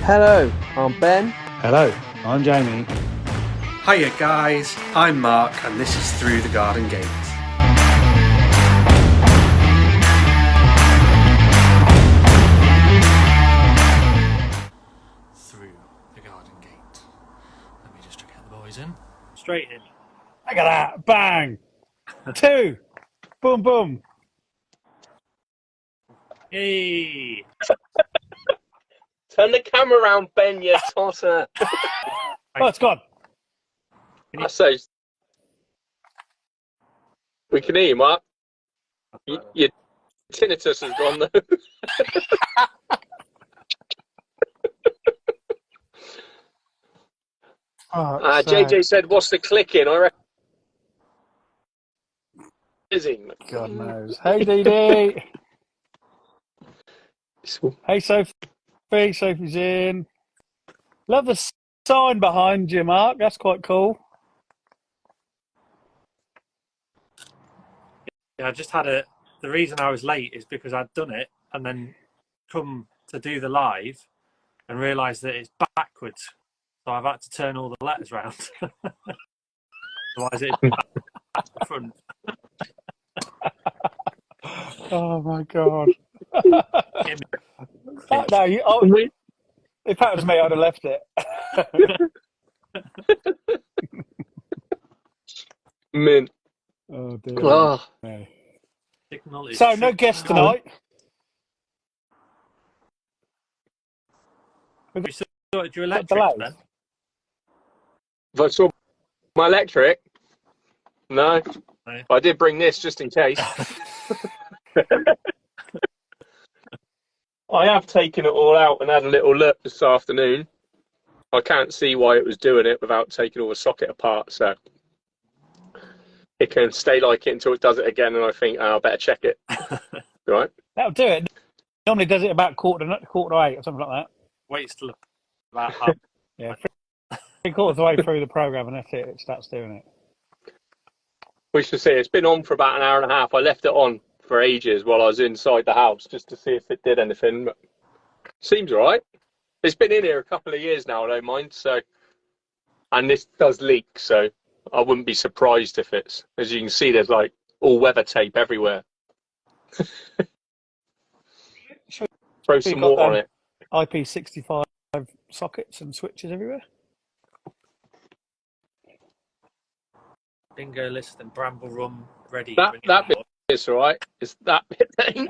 Hello, I'm Ben. Hello, I'm Jamie. Hiya guys, I'm Mark and this is Through the Garden Gate. Through the Garden Gate. Let me just get the boys in. Straight in. Look at that! Bang! 2! Boom, boom! Hey! Turn the camera around, Ben, you tosser. Oh, it's gone. I say, we can hear you, Mark. Your tinnitus has gone, though. JJ said, what's the clicking? I reckon. Busy. God knows. Hey, Dee Dee. Hey, Sophie. Sophie's in. Love the sign behind you, Mark. That's quite cool. Yeah, I just had the reason I was late is because I'd done it and then come to do the live and realised that it's backwards. So I've had to turn all the letters round. Otherwise it'd be back to front. Oh, my God. If that was me, I'd have left it. Mint. Oh, dear. Oh. No. So, no guest tonight. You sorted your electrics, Ben? If I saw my electric? No. I did bring this just in case. I have taken it all out and had a little look this afternoon. I can't see why it was doing it without taking all the socket apart, so it can stay like it until it does it again, and I think I better check it. Right? That'll do it. Normally does it about quarter to 8 or something like that. Waits till about half. Yeah, 3/4 of the way through the programme, and that's it. It starts doing it. We should see. It's been on for about an hour and a half. I left it on for ages while I was inside the house just to see if it did anything. But seems all right. It's been in here a couple of years now, I don't mind. So, and this does leak, so I wouldn't be surprised if it's, as you can see, there's like all weather tape everywhere. Throw some water on it. IP65 sockets and switches everywhere. Bingo list and bramble rum ready. That bit is all right. It's that bit thing.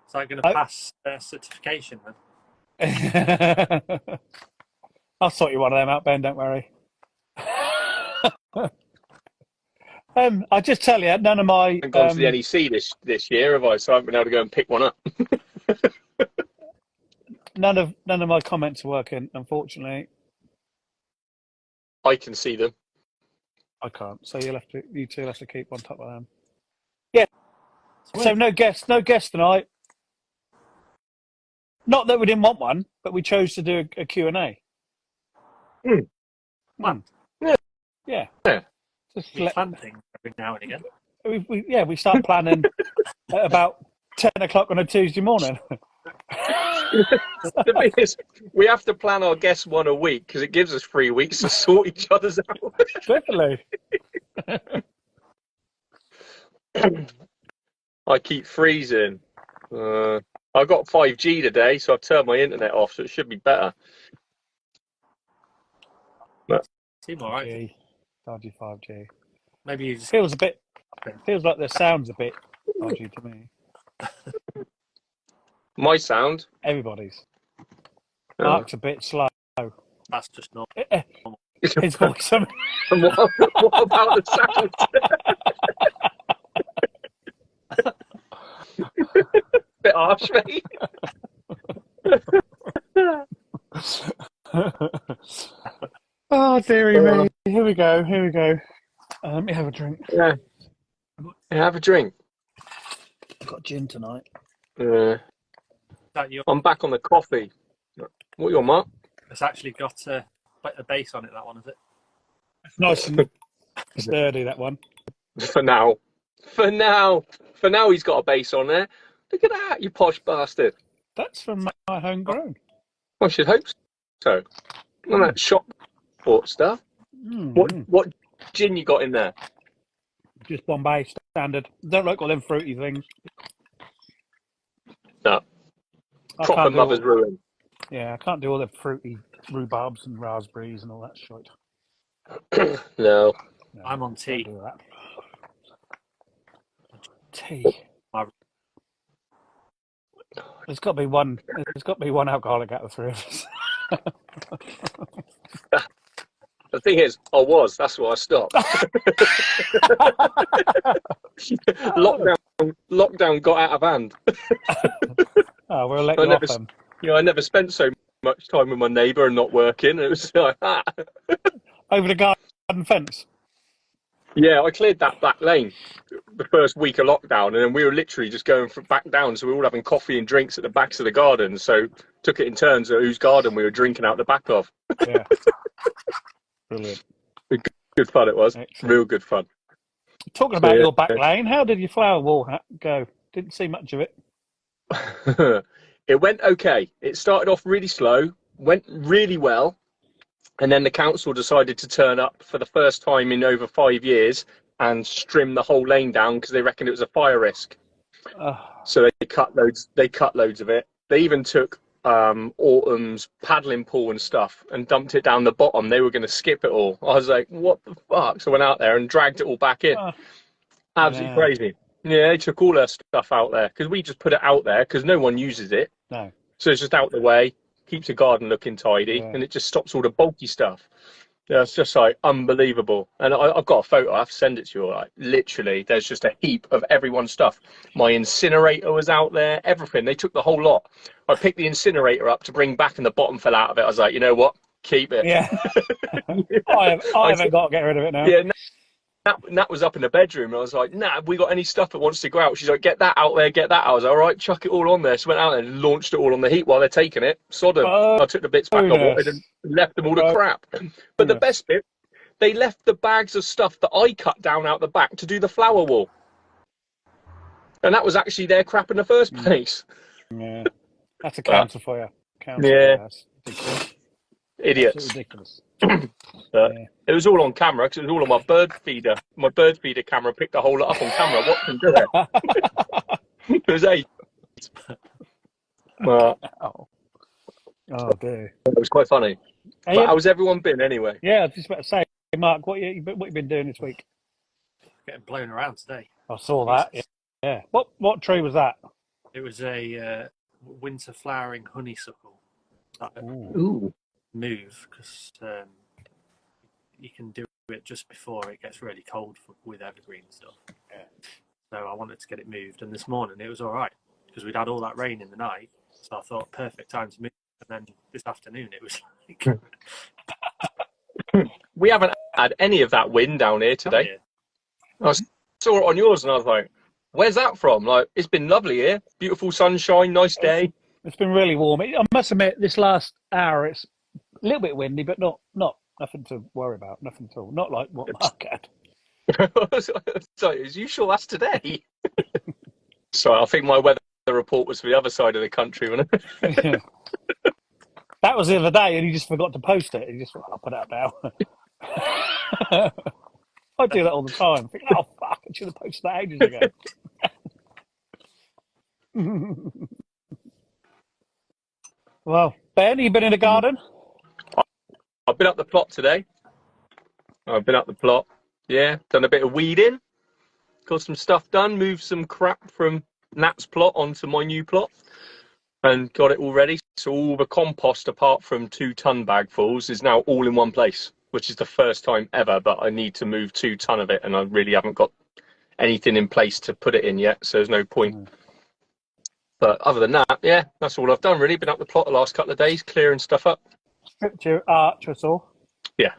Is that going to pass certification then? I'll sort you one of them out, Ben. Don't worry. I just tell you, none of my. I haven't gone to the NEC this year, have I? So I haven't been able to go and pick one up. None of my comments are working, unfortunately. I can see them. I can't. So you two have to keep on top of them. Yeah. So no guests tonight. Not that we didn't want one, but we chose to do a Q&A. One. Yeah. Just plan things every now and again. We start planning at about 10 o'clock on a Tuesday morning. The thing is, we have to plan our guests one a week because it gives us 3 weeks to sort each other's out. Definitely. I keep freezing. I got 5G today, so I've turned my internet off, so it should be better. But seem all right. Dodgy 5G. Maybe you just feels like the sound's a bit dodgy to me. My sound? Everybody's. Mark's a bit slow. That's just not. His voice. And what about the sound? Bit harsh, mate. Oh, dearie me. Here we go. Let me have a drink. Yeah, have a drink. I've got gin tonight. I'm back on the coffee. What you on, Mark? It's actually got a base on it, that one, is it? It's nice and sturdy, that one. For now, he's got a base on there. Look at that, you posh bastard. That's from my homegrown. I should hope so. All that shop bought stuff. What gin you got in there? Just Bombay standard. Don't like all them fruity things. No. I Proper can't do mother's all, ruin. Yeah, I can't do all the fruity rhubarbs and raspberries and all that shit. No. No, I'm on tea. Don't do that. Tea. There's got to be one. There's got to be one alcoholic out of the three of us. The thing is, I was. That's why I stopped. Lockdown got out of hand. Oh, we'll let you off then. I never spent so much time with my neighbour and not working. It was like that. Over the garden fence. Yeah, I cleared that back lane the first week of lockdown, and then we were literally just going back down. So we were all having coffee and drinks at the backs of the garden. So took it in turns at whose garden we were drinking out the back of. Yeah. Brilliant. Good fun it was. Excellent. Real good fun. Talking about your back lane, how did your flower wall go? Didn't see much of it. It went okay. It started off really slow, went really well, and then the council decided to turn up for the first time in over 5 years and trim the whole lane down because they reckoned it was a fire risk. So they cut loads. They cut loads of it. They even took Autumn's paddling pool and stuff and dumped it down the bottom. They were going to skip it all. I was like, what the fuck? So I went out there and dragged it all back in. Absolutely crazy. Yeah, they took all our stuff out there because we just put it out there because no one uses it. No. So it's just out the way, keeps the garden looking tidy, and it just stops all the bulky stuff. Yeah, it's just like unbelievable. And I've got a photo. I have to send it to you. Like literally, there's just a heap of everyone's stuff. My incinerator was out there. Everything. They took the whole lot. I picked the incinerator up to bring back, and the bottom fell out of it. I was like, you know what? Keep it. Yeah. I haven't got to get rid of it now. Yeah. Nat was up in the bedroom. And I was like, Nat, have we got any stuff that wants to go out? She's like, get that out there, get that out. I was like, all right, chuck it all on there. So went out there and launched it all on the heat while they're taking it. Sodom. I took the bits back I wanted and left them all the crap. But the best bit, they left the bags of stuff that I cut down out the back to do the flower wall. And that was actually their crap in the first place. Yeah. That's a council for you. That's idiots. Ridiculous. It was all on camera because it was all on my bird feeder. My bird feeder camera picked the whole lot up on camera. What can do it? It was 8. Oh dear. It was quite funny. But how's everyone been anyway? Yeah, I was just about to say, Mark, what you been doing this week? Getting blown around today. I saw that. Yeah. What tree was that? It was a winter flowering honeysuckle. Ooh. Move because you can do it just before it gets really cold with evergreen stuff. Yeah. So I wanted to get it moved, and this morning it was all right because we'd had all that rain in the night. So I thought perfect time to move. And then this afternoon it was like we haven't had any of that wind down here today. I saw it on yours, and I was like, "Where's that from?" Like, it's been lovely here, beautiful sunshine, nice day. It's been really warm. I must admit, this last hour it's a little bit windy, but not nothing to worry about. Nothing at all. Not like what Marc had. So, is you sure that's today? Sorry, I think my weather report was for the other side of the country. Wasn't it? Yeah. That was the other day, and he just forgot to post it. He just thought, I'll put it up now. I do that all the time. I think, oh fuck, I should have posted that ages ago. Well, Ben, you been in the garden? I've been up the plot today. Yeah, done a bit of weeding. Got some stuff done. Moved some crap from Nat's plot onto my new plot. And got it all ready. So all the compost, apart from 2 ton bagfuls, is now all in one place, which is the first time ever. But I need to move 2 ton of it, and I really haven't got anything in place to put it in yet. So there's no point. But other than that, yeah, that's all I've done really. Been up the plot the last couple of days, clearing stuff up. Stripped your arch or so? Yeah.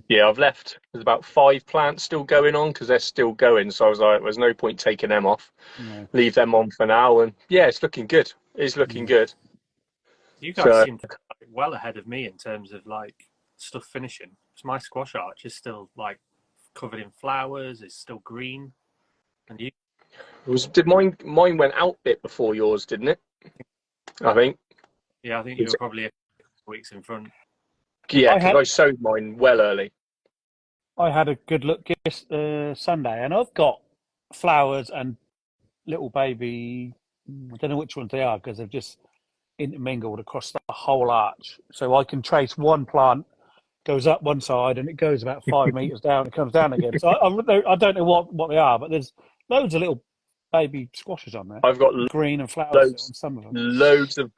Yeah, I've left. There's about 5 plants still going on because they're still going. So I was like, there's no point taking them off. No. Leave them on for now. And yeah, it's looking good. It's looking good. You guys seem to be well ahead of me in terms of like stuff finishing. Because my squash arch is still like covered in flowers. It's still green. And you? Did mine went out a bit before yours, didn't it? I think. Yeah, I think you were probably a couple weeks in front. Yeah, because I sowed mine well early. I had a good look Sunday, and I've got flowers and little baby. I don't know which ones they are because they've just intermingled across the whole arch. So I can trace one plant goes up one side and it goes about 5 meters down and comes down again. So I don't know what they are, but there's loads of little baby squashes on there. I've got green and flowers on some of them. Loads of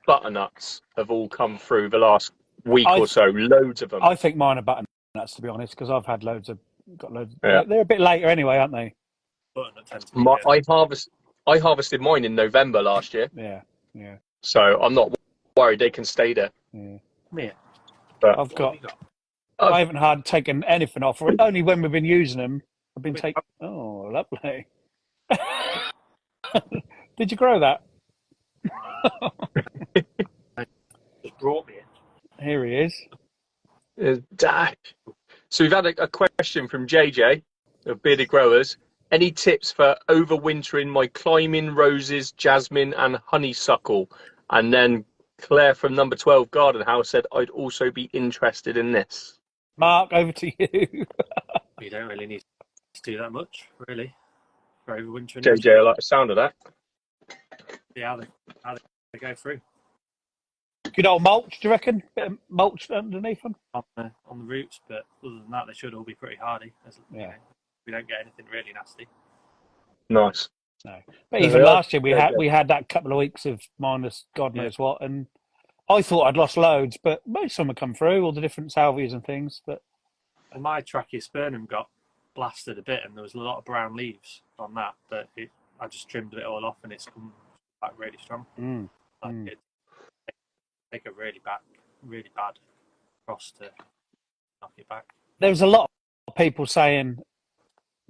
butternuts have all come through the last week or so. Loads of them. I think mine are butternuts, to be honest, because I've had loads. Yeah. They're a bit later anyway, aren't they? I harvested mine in November last year. Yeah. So I'm not worried; they can stay there. Yeah. But I haven't had taken anything off. Only when we've been using them, I've been taking. Oh, lovely. Did you grow that? Just brought me in. Here he is. So we've had a question from JJ of Bearded Growers. Any tips for overwintering my climbing roses, jasmine, and honeysuckle? And then Claire from number 12 Garden House said, I'd also be interested in this. Mark, over to you. You don't really need to do that much, really, for overwintering. JJ, I like the sound of that. Yeah, how they go through. Good old mulch, do you reckon? Bit of mulch underneath them? On the roots, but other than that, they should all be pretty hardy. You know, we don't get anything really nasty. Nice. No, but even last year we had that couple of weeks of minus God knows what, and I thought I'd lost loads, but most of them have come through, all the different salvias and things. But and my Tracheospernum got blasted a bit, and there was a lot of brown leaves on that. But I just trimmed it all off, and it's come back really strong. It take a really bad frost to knock it back. There was a lot of people saying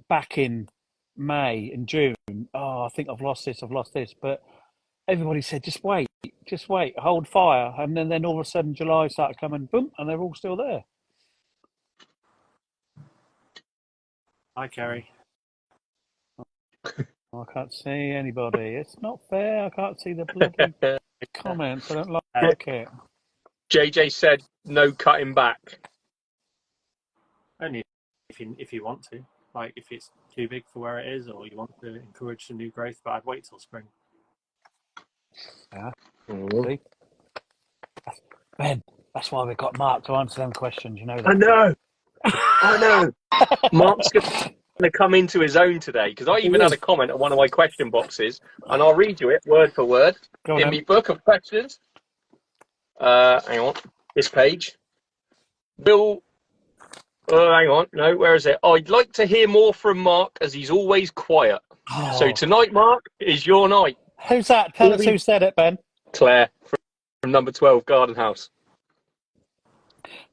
back in May and June, I think I've lost this, but everybody said, just wait, hold fire. And then all of a sudden July started coming, boom, and they're all still there. Hi, Kerry. I can't see anybody. It's not fair. I can't see the bloody comments. I don't like it. JJ said no cutting back. Only if you want to. Like if it's too big for where it is, or you want to encourage some new growth, but I'd wait till spring. Yeah. Ben, that's why we've got Mark to answer them questions. You know that. I know. Mark's going to come into his own today because I even had a comment on one of my question boxes, and I'll read you it word for word in my book of questions. Hang on, this page. Bill. Hang on. No, where is it? I'd like to hear more from Mark as he's always quiet. Oh. So tonight, Mark, is your night. Who's that? Tell us who said it, Ben. Claire from number 12 Garden House.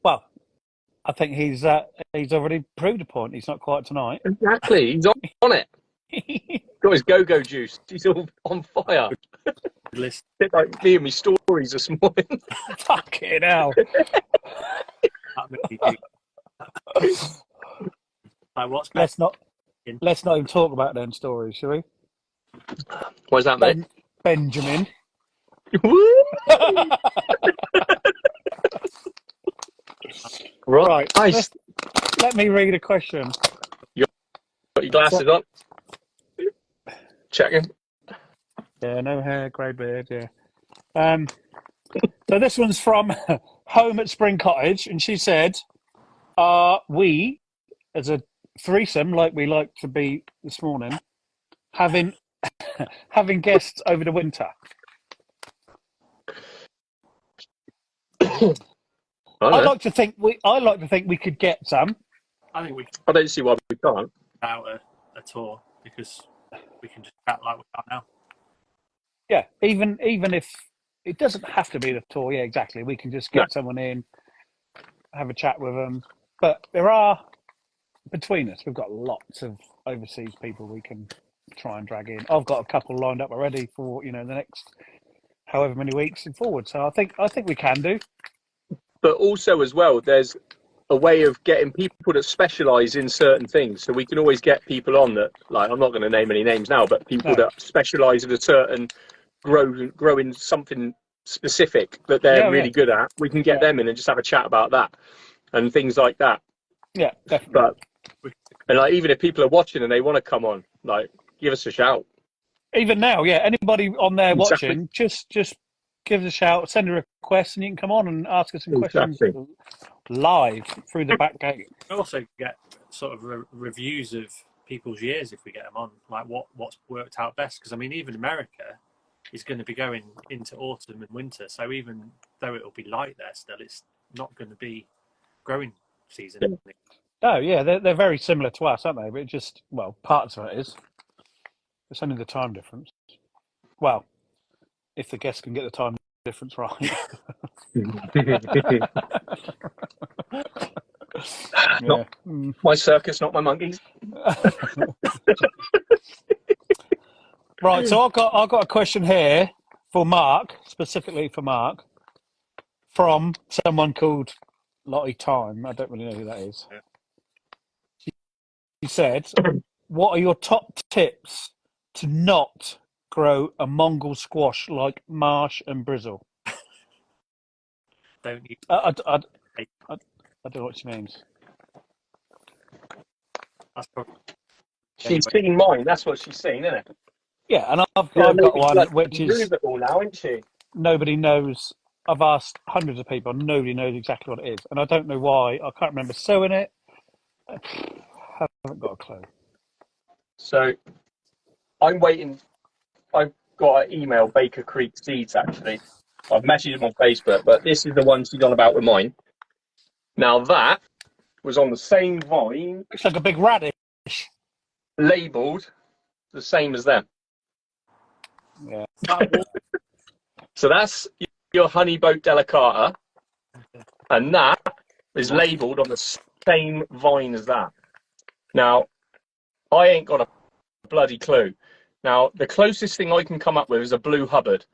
Well, I think he's already proved a point. He's not quiet tonight. Exactly. He's on it. Got his go-go juice. He's all on fire. List. Bit like me and my stories this morning. Fucking hell. Let's not even talk about them stories, shall we? Why's that, mate? Benjamin. Right. Nice. Let me read a question. You got your glasses on? Checking. Yeah, no hair, grey beard, yeah. So this one's from Home at Spring Cottage, and she said, are we, as a threesome, like we like to be this morning, having guests over the winter? I like to think we could get some. I think we can. I don't see why we can't. Out a tour because we can just chat like we are now. Yeah, even if it doesn't have to be the tour. Yeah, exactly. We can just get someone in, have a chat with them. But there are, between us, we've got lots of overseas people we can try and drag in. I've got a couple lined up already for the next however many weeks and forward. So I think we can do. But also as well, there's a way of getting people that specialise in certain things. So we can always get people on that, like, I'm not going to name any names now, but people that specialise in a certain growing something specific that they're really good at. We can get them in and just have a chat about that and things like that. Yeah, definitely. And like, even if people are watching and they want to come on, like, give us a shout. Even now, yeah, anybody on there watching, just give us a shout, send a request, and you can come on and ask us some questions live through the back gate. We also get sort of reviews of people's years if we get them on, like what's worked out best. Because I mean, even America is going to be going into autumn and winter, so even though it'll be light there still, it's not going to be growing season. Yeah. Oh yeah, they're very similar to us, aren't they? But it just, well, parts of it is. It's only the time difference. Well, if the guests can get the time difference right. Not my circus, not my monkeys. Right, so I've got a question here for Marc, specifically for Marc, from someone called Lottie Time. I don't really know who that is. He said, "What are your top tips to not grow a Mongol squash like Marsh and Brizzle?" Don't you? I don't know what she means. She's seen mine. That's what she's seen, isn't it? Yeah, and I've got one which is all now, isn't she? Nobody knows. I've asked hundreds of people. Nobody knows exactly what it is, and I don't know why. I can't remember sewing it. I haven't got a clue. So I'm waiting. I've got an email, Baker Creek Seeds, actually. I've messaged him on Facebook, but this is the one she's on about with mine. Now that was on the same vine. Looks like a big radish. Labelled the same as them. Yeah. So that's your honey boat delicata, and that is labelled on the same vine as that. Now, I ain't got a bloody clue. Now, the closest thing I can come up with is a Blue Hubbard,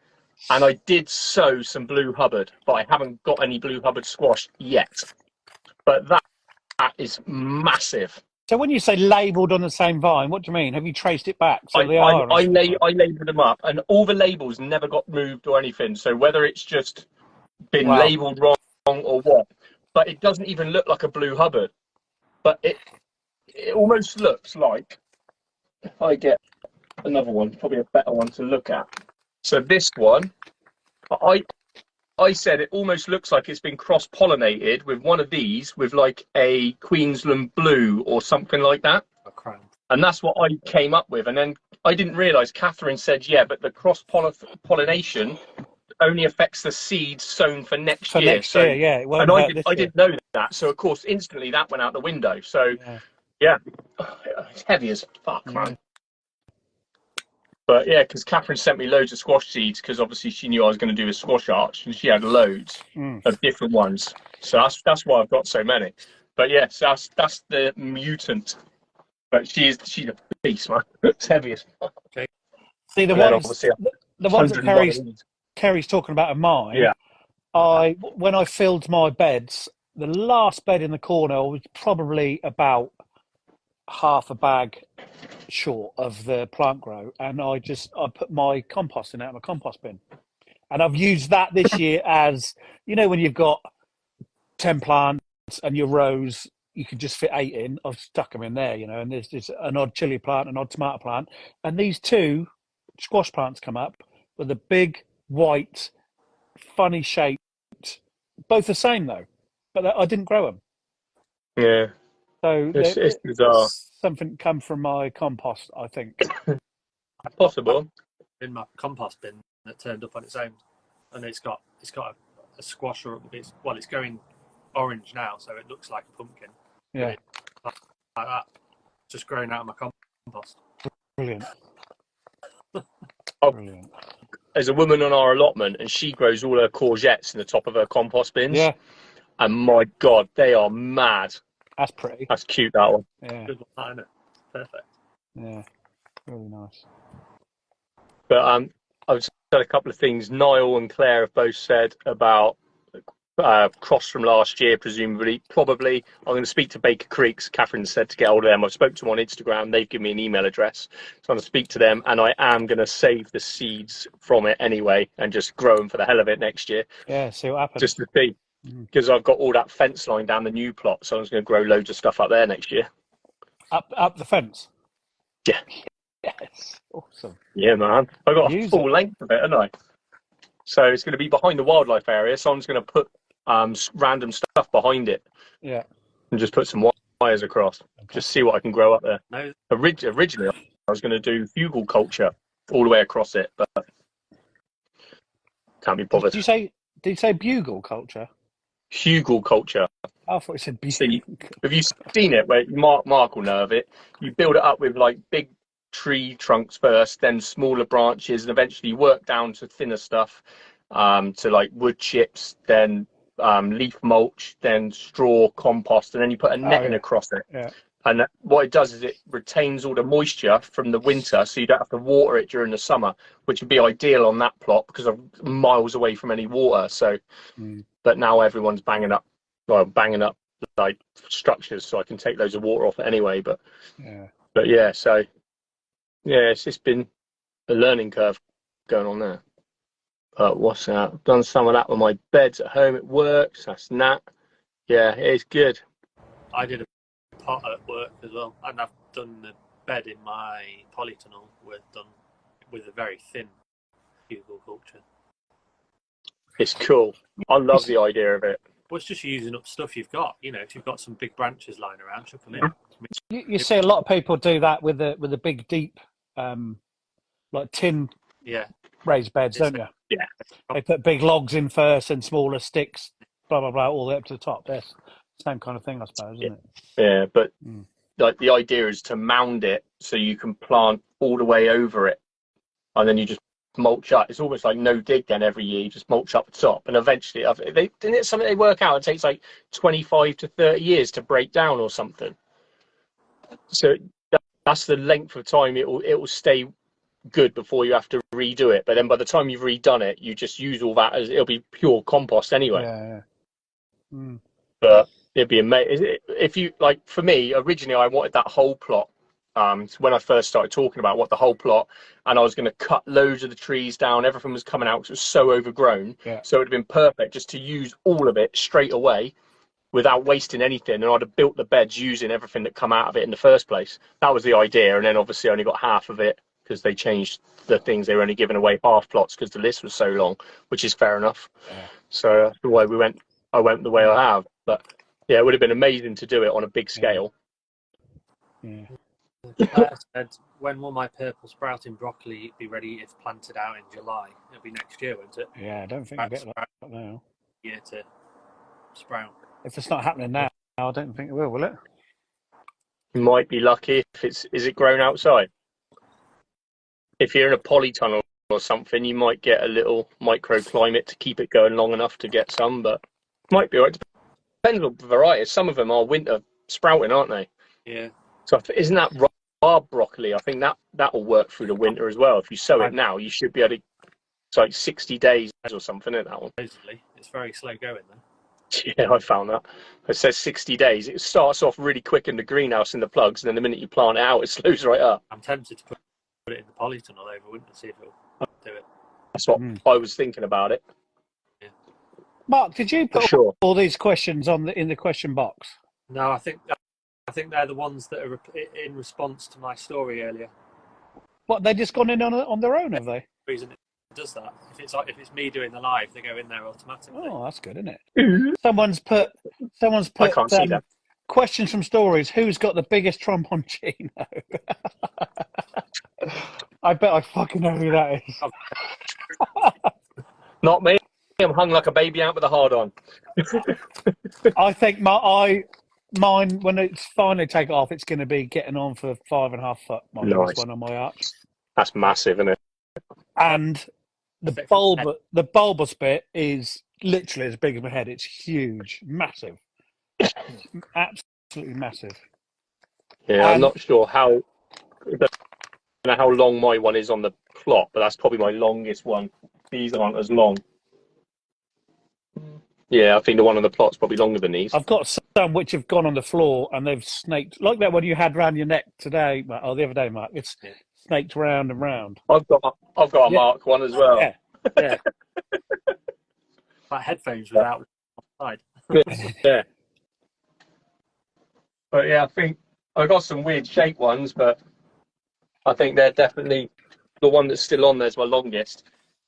and I did sow some Blue Hubbard, but I haven't got any Blue Hubbard squash yet. But that is massive. So when you say labelled on the same vine, what do you mean? Have you traced it back? So I labelled them up, and all the labels never got moved or anything. So whether it's just been labelled wrong or what, but it doesn't even look like a Blue Hubbard. But it almost looks like, if I get another one, probably a better one to look at. So this one, I said it almost looks like it's been cross-pollinated with one of these, with like a Queensland Blue or something like that. And that's what I came up with. And then I didn't realise, Catherine said, yeah, but the cross-pollination only affects the seeds sown for next year. Next year, yeah. It won't and I didn't know that. So, of course, instantly that went out the window. So, yeah. It's heavy as fuck, man. But yeah, because Catherine sent me loads of squash seeds because obviously she knew I was going to do a squash arch, and she had loads of different ones. So that's why I've got so many. But yeah, so that's the mutant. But she's a beast, man. It's heavy as fuck. Okay. See the ones that Kerry's talking about of mine. Yeah. When I filled my beds, the last bed in the corner was probably about half a bag short of the plant grow, and I put my compost in out of my compost bin, and I've used that this year as, you know, when you've got 10 plants and your rows you can just fit 8 in, I've stuck them in there, you know, and there's just an odd chili plant, an odd tomato plant, and these 2 squash plants come up with a big white funny shaped, both the same though, but I didn't grow them. Yeah. So it's bizarre. Something come from my compost, I think. Possible. In my compost bin that turned up on its own, and it's got a squash, or it's going orange now, so it looks like a pumpkin. Yeah, like that, just growing out of my compost. Brilliant. Brilliant. There's a woman on our allotment, and she grows all her courgettes in the top of her compost bins. Yeah. And my God, they are mad. That's pretty. That's cute, that one. Yeah. Good one, isn't it? Perfect. Yeah. Really nice. But I've said a couple of things. Niall and Claire have both said about cross from last year, presumably. Probably. I'm going to speak to Baker Creeks. Catherine said to get hold of them. I spoke to them on Instagram. They've given me an email address. So I'm going to speak to them, and I am going to save the seeds from it anyway and just grow them for the hell of it next year. Yeah, see what happens. Just to see. Because I've got all that fence line down the new plot, so I'm just going to grow loads of stuff up there next year. Up the fence? Yeah. Yes. Awesome. Yeah, man. I got a full length of it, haven't I? So it's going to be behind the wildlife area, so I'm just going to put random stuff behind it. Yeah. And just put some wires across. Okay. Just see what I can grow up there. No. Originally, I was going to do hugel culture all the way across it, but can't be bothered. Did you say bugle culture? Hugel culture. I thought you said bugle. So have you seen it? Where Marc will know of it. You build it up with like big tree trunks first, then smaller branches, and eventually you work down to thinner stuff, to like wood chips, then leaf mulch, then straw, compost, and then you put a netting across it. Yeah. And what it does is it retains all the moisture from the winter, so you don't have to water it during the summer, which would be ideal on that plot because I'm miles away from any water. So, but now everyone's banging up like structures, so I can take loads of water off it anyway. But yeah, so yeah, it's just been a learning curve going on there. But what's that? I've done some of that with my beds at home. It works. That's that. Yeah, it's good. I did a pot at work as well, and I've done the bed in my polytunnel with a very thin hugel culture. It's cool. I love the idea of it. Well, it's just using up stuff you've got. You know, if you've got some big branches lying around, chuck them in. You see a lot of people do that with the big deep, like tin raised beds, don't you? Yeah. They put big logs in first and smaller sticks, blah blah blah, all the way up to the top. Yes, same kind of thing, I suppose, isn't it? Yeah, but like the idea is to mound it so you can plant all the way over it, and then you just mulch up. It's almost like no dig. Then every year you just mulch up the top, and eventually, isn't it something they work out? It takes like 25 to 30 years to break down or something. So that's the length of time it will stay good before you have to redo it. But then by the time you've redone it, you just use all that as it'll be pure compost anyway. Yeah. But it'd be amazing if you like. For me, originally I wanted that whole plot. When I first started talking about what the whole plot, and I was going to cut loads of the trees down. Everything was coming out because it was so overgrown. Yeah. So it would have been perfect just to use all of it straight away without wasting anything. And I'd have built the beds using everything that come out of it in the first place. That was the idea. And then obviously I only got half of it because they changed the things. They were only giving away half plots because the list was so long, which is fair enough. Yeah. So that's the way I went the way I have. But yeah, it would have been amazing to do it on a big scale. Yeah. Claire said, when will my purple sprouting broccoli be ready if planted out in July? It'll be next year, won't it? Yeah, I don't think we'll get that now. Year to sprout. If it's not happening now, I don't think it will it? You might be lucky if is it grown outside? If you're in a polytunnel or something, you might get a little microclimate to keep it going long enough to get some, but it might be all right. Depends on the variety. Some of them are winter sprouting, aren't they? Yeah. So isn't that raw broccoli? I think that'll work through the winter as well. If you sow it now, you should be able to. It's like 60 days or something, isn't that one? Basically, it's very slow going then. Yeah, I found that. It says 60 days. It starts off really quick in the greenhouse in the plugs, and then the minute you plant it out, it slows right up. I'm tempted to put it in the polytunnel over winter and see if it'll do it. That's what I was thinking about it. Yeah. Mark, did you put all these questions in the question box? No, I think they're the ones that are in response to my story earlier. What, they just gone in on their own, have they? The reason it does that, if it's me doing the live, they go in there automatically. Oh, that's good, isn't it? Someone's put I can't see that. Questions from stories. Who's got the biggest tromboncino? I bet I fucking know who that is. Not me. I'm hung like a baby out with a hard on. I think mine, when it's finally taken off, it's going to be getting on for 5.5 foot. My biggest one on my arch. That's massive, isn't it? And the bulbous bit is literally as big as my head. It's huge, massive, absolutely massive. Yeah, I'm not sure how long my one is on the plot, but that's probably my longest one. These aren't as long. Yeah, I think the one on the plot's probably longer than these. I've got some which have gone on the floor and they've snaked, like that one you had round your neck today, or the other day, Mark. It's snaked round and round. I've got a Marc one as well. Yeah, yeah. Like headphones without side. Yeah. But yeah, I think I got some weird shaped ones, but I think they're definitely the one that's still on there's my longest.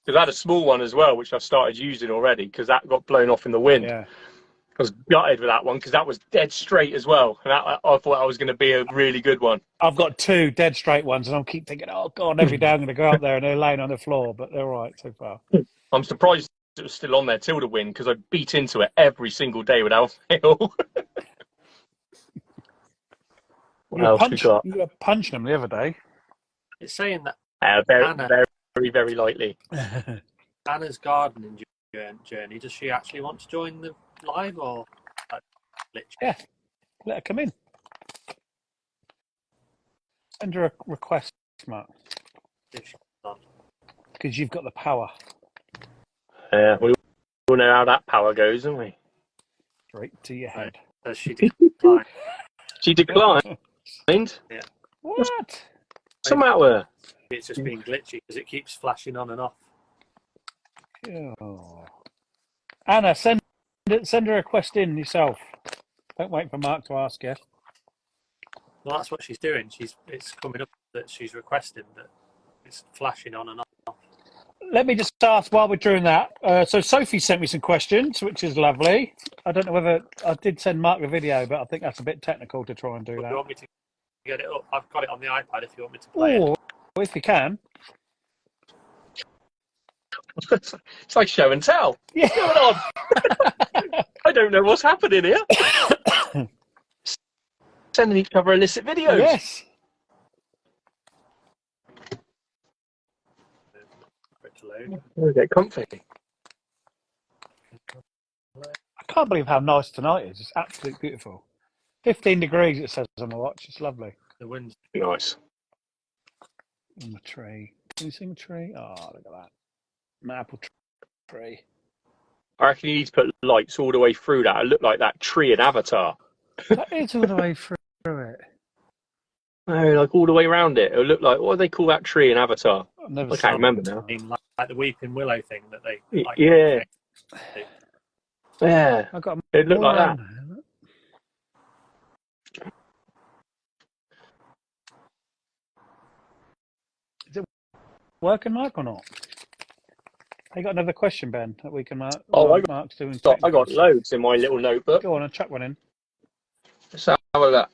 Because I had a small one as well, which I've started using already because that got blown off in the wind. Yeah. I was gutted with that one because that was dead straight as well. And I thought that was going to be a really good one. I've got 2 dead straight ones, and I'll keep thinking, oh, God, every day I'm going to go up there and they're laying on the floor, but they're all right so far. I'm surprised it was still on there till the wind because I beat into it every single day without fail. What else we got? You were punching them the other day. It's saying that Very, very lightly. Anna's gardening journey, does she actually want to join the live or Yeah, let her come in. Send her a request, Mark, because you've got the power. We all know how that power goes, don't we? Straight to your head. Does she decline? She declined. Yeah. What? What's the matter with her? It's just being glitchy because it keeps flashing on and off. Oh. Anna, send her a request in yourself. Don't wait for Mark to ask you. Well, that's what she's doing. It's coming up that she's requesting that it's flashing on and off. Let me just ask while we're doing that. So Sophie sent me some questions, which is lovely. I don't know whether I did send Mark the video, but I think that's a bit technical to try and do that. You want me to get it up? I've got it on the iPad if you want me to play it. If you can. It's like show and tell. Yeah. What's going on? I don't know what's happening here. Sending each other illicit videos. Yes. Get comfy. I can't believe how nice tonight is. It's absolutely beautiful. 15 degrees it says on the watch. It's lovely. The wind's nice. On the tree. Can you see the tree? Oh, look at that. An apple tree. I reckon you need to put lights all the way through that. It looked like that tree in Avatar. That is all the way through it. No, like all the way around it. It looked like, what do they call that tree in Avatar? I can't remember now. Like the weeping willow thing that they. Like, yeah. Yeah. I got it looked like that. Is it working, Mark, or not? I got another question, Ben, that we can. Mark's doing. I got loads in my little notebook. Go on and chuck one in. Let's have a look.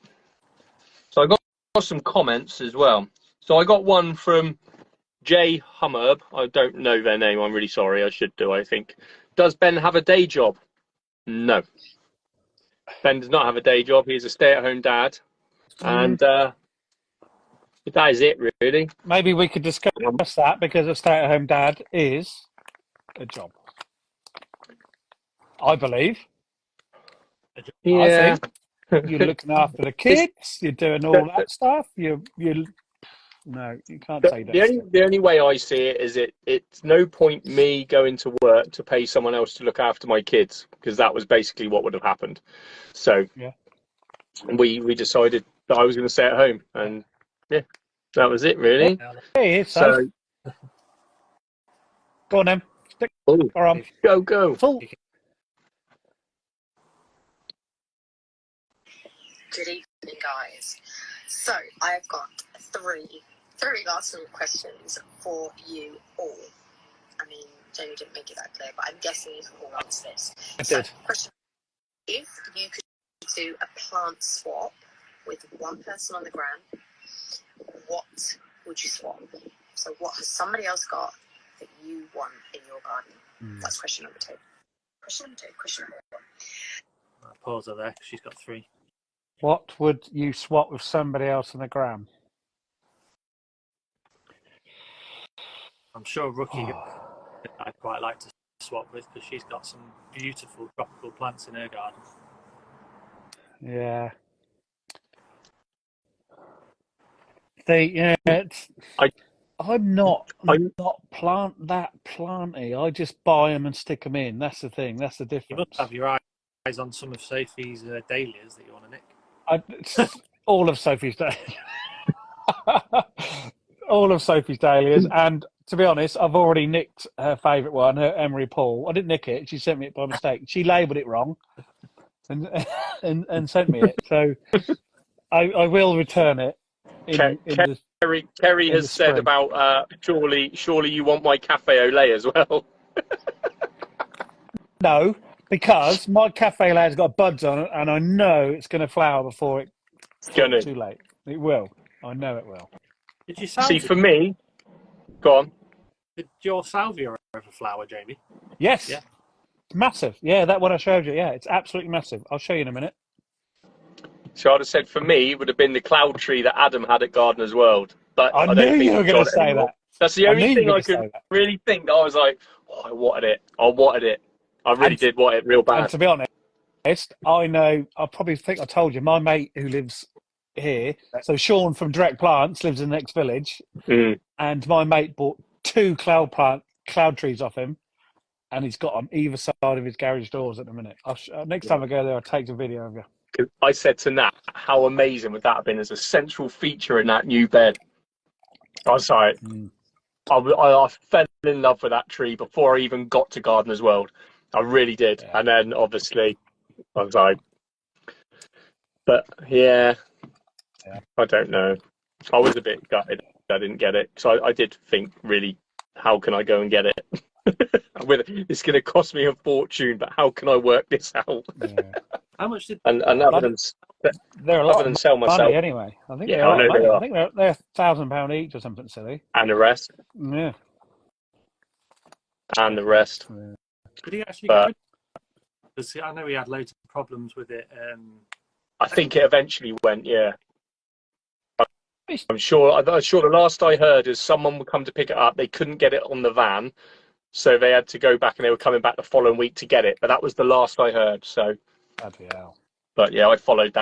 So I got some comments as well. So I got one from Jay Hummerb. I don't know their name. I'm really sorry. I should do, I think. Does Ben have a day job? No. Ben does not have a day job. He's a stay-at-home dad. And that is it, really. Maybe we could discuss that because a stay-at-home dad is a job. I believe. Yeah. I think you're looking after the kids. You're doing all that stuff. No, you can't say that. The only way I see it is it's no point me going to work to pay someone else to look after my kids, because that was basically what would have happened. So yeah, we decided that I was going to stay at home, and yeah, that was it really. Hey, so go on then. Stick or on. Go. Full. Good evening, guys. So I've got three last minute questions for you all. I mean, Jamie didn't make it that clear, but I'm guessing you can all answer this. I did. Question: if you could do a plant swap with one person on the ground, what would you swap? So what has somebody else got that you want in your garden? That's question number 2. Question number 1. I'll pause her there. She's got 3. What would you swap with somebody else on the gram? I'm sure Rookie I'd quite like to swap with, because she's got some beautiful tropical plants in her garden. Yeah. I'm not I'm planty. I just buy them and stick them in. That's the thing. That's the You must difference. have your eyes on some of Sophie's dahlias that you want to nick. It's all of Sophie's dahlias. All of Sophie's dahlias. And to be honest, I've already nicked her favourite one, her Emery Paul. I didn't nick it. She sent me it by mistake. She labelled it wrong and and sent me it. So I will return it in the Kerry in the has said spring. about surely you want my cafe au lait as well. No, because my cafe au lait's got buds on it, and I know it's going to flower before it's Gonna too late. It will. I know it will. Did you see salvia? for me. Go on. Did your salvia ever flower, Jamie? Yes. Yeah. It's massive. Yeah, that one I showed you. Yeah, it's absolutely massive. I'll show you in a minute. So I'd have said for me it would have been the cloud tree that Adam had at Gardener's World, but I I knew don't think you were he's going got to it say anymore. that. That's the I only knew you thing were I going to could say that. really think that I was like, oh, I wanted it. I wanted it. I really And- did want it real And bad. to be honest, I know, I probably think I told you, my mate who lives here, so Sean from Direct Plants lives in the next village, Mm. and my mate bought 2 cloud trees off him, and he's got them either side of his garage doors at the minute. Next time I go there, I'll take a video of you. 'Cause I said to Nat, how amazing would that have been as a central feature in that new bed? I was like, I fell in love with that tree before I even got to Gardener's World. I really did. Yeah. And then obviously I was like, but yeah, I don't know. I was a bit gutted I didn't get it. So I did think, really, how can I go and get it? It's going to cost me a fortune, but how can I work this out? Yeah. How much did And other They're a lot than of sell money myself anyway. I think Yeah, they're a I lot of know they money. are. I think they're £1,000 each or something silly. and the rest, Yeah. and the rest. Yeah. did he actually But- go? Because I know he had loads of problems with it. I think it eventually went, yeah. I'm sure the last I heard is someone would come to pick it up. They couldn't get it on the van, so they had to go back, and they were coming back the following week to get it. But that was the last I heard. So, Bloody hell. but yeah, I followed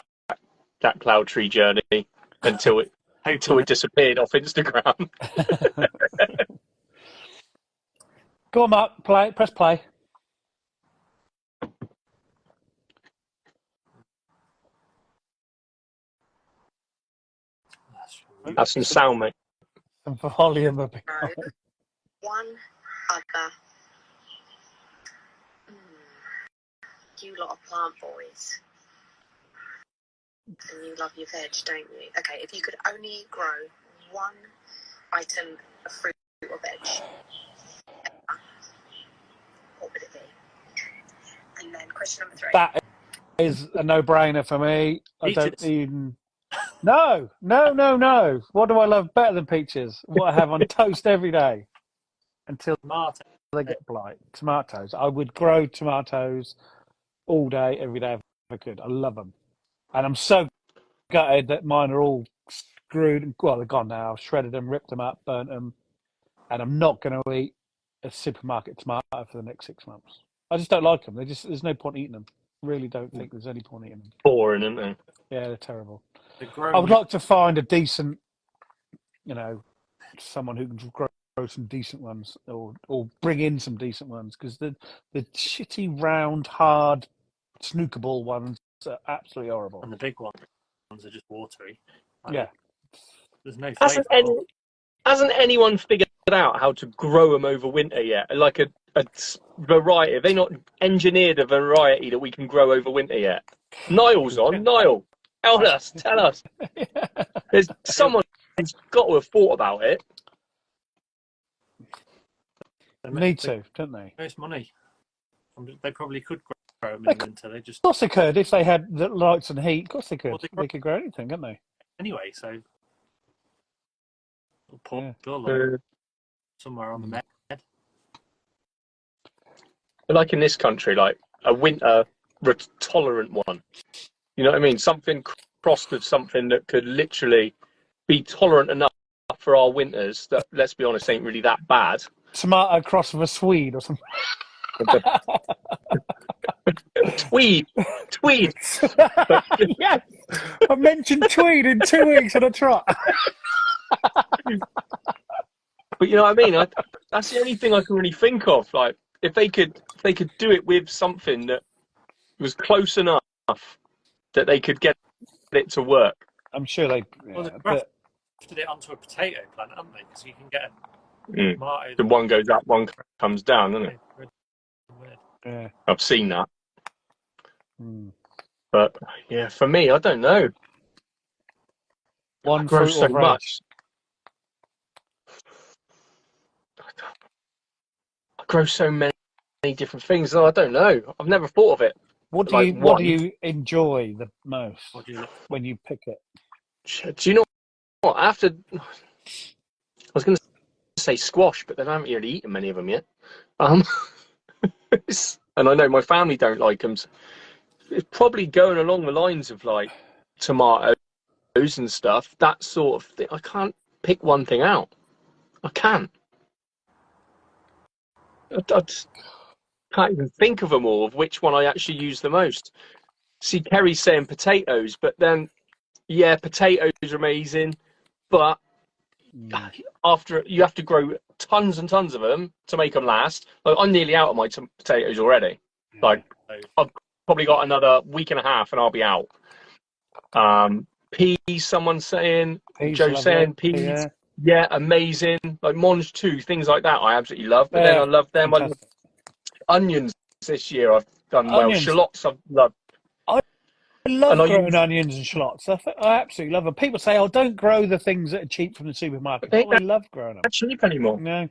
that cloud tree journey until it disappeared off Instagram. Go on, Mark. Press play. That's some sound, mate. And volume a bit. No. One other. You lot are plant boys. And you love your veg, don't you? Okay, if you could only grow one item of fruit or veg, what would it be? And then question number 3. That is a no-brainer for me. I don't Peaches. even... No. What do I love better than peaches? What I have on toast every day until Tomato. they get blight. Tomatoes. I would grow tomatoes all day, every day if I could. I love them. And I'm so gutted that mine are all screwed. Well, they're gone now. I've shredded them, ripped them up, burnt them. And I'm not going to eat a supermarket tomato for the next 6 months. I just don't like them. There's no point eating them. Really don't think there's any point eating them. Boring, isn't it? Yeah, they're terrible. The I would like to find a decent, someone who can grow some decent ones or bring in some decent ones, because the shitty, round, hard snooker ball ones are absolutely horrible. And the big ones are just watery. Yeah. There's no Hasn't flavour. hasn't anyone figured out how to grow them over winter yet? Like a variety. Have they not engineered a variety that we can grow over winter yet? Niall's on. Niall, tell us. There's someone who's got to have thought about it. They Need to, don't they? Most money. They probably could grow them in winter. They just Of course they could if they had the lights and heat. Of course they could. Well, They could grow anything, couldn't they? anyway. So we'll pour Yeah. them somewhere on the bed. Like in this country, like a winter tolerant one. You know what I mean? Something crossed with something that could literally be tolerant enough for our winters that, let's be honest, ain't really that bad. Tomato cross with a Swede or something. Tweed. Yes, I mentioned tweed in 2 weeks on a trot. you know what I mean? That's the only thing I can really think of. Like, if they could do it with something that was close enough that they could get it to work. I'm sure they. Well, Yeah, they've but grafted it onto a potato plant, haven't they? Because you can get a Mm. tomato. The one goes up, one comes down, doesn't it? Weird. yeah. I've seen that. Mm. But yeah, for me, I don't know. I One grow fruit so or veg. much. I grow so many different things. I don't know. I've never thought of it. What do Like, you What one. do you enjoy the most What do you look when you pick it? Do you know what? I was going to say squash, but then I haven't really eaten many of them yet. And I know my family don't like them. So it's probably going along the lines of like tomatoes and stuff. That sort of thing. I can't pick one thing out. I can't. I just can't even think of them all, of which one I actually use the most. See, Kerry's saying potatoes, but then, yeah, potatoes are amazing, but after you have to grow tons and tons of them to make them last. Like, I'm nearly out of my potatoes already. Like, I've probably got another week and a half and I'll be out. Peas, someone's saying, Peas, Joe lovely, saying peas, yeah, amazing. Like mange too, things like that I absolutely love. But then I love them. I love onions this year. I've done well. Onions. Shallots I've loved. I love growing onions and shallots. I absolutely love them. People say, "Oh, don't grow the things that are cheap from the supermarket." They I love growing them. not cheap anymore. No,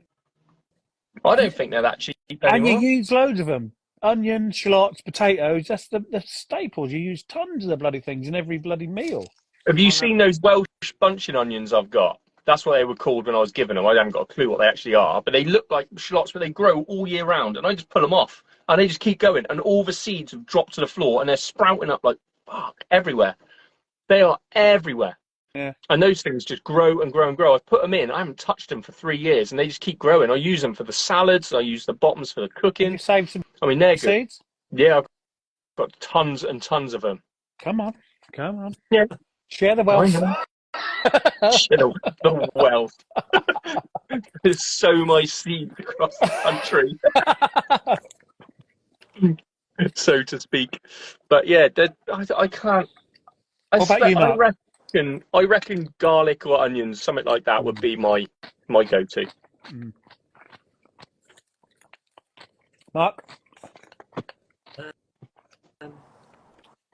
I don't think they're that cheap anymore. and you use loads of them. Onions, shallots, potatoes. That's the staples. You use tons of the bloody things in every bloody meal. Have you seen those Welsh bunching onions I've got? That's what they were called when I was given them. I haven't got a clue what they actually are, but they look like shallots, but they grow all year round. And I just pull them off, and they just keep going, and all the seeds have dropped to the floor, and they're sprouting up like fuck everywhere. They are everywhere. Yeah. And those things just grow and grow and grow. I've put them in. I haven't touched them for 3 years, and they just keep growing. I use them for the salads. I use the bottoms for the cooking. Can you save some they're good. seeds? Yeah, I've got tons and tons of them. Come on. Yeah. Share the wealth. Share the wealth. There's so much seed across the country, so to speak. But yeah, I can't. What about you, Marc? I reckon garlic or onions, something like that, would be my go-to. Marc?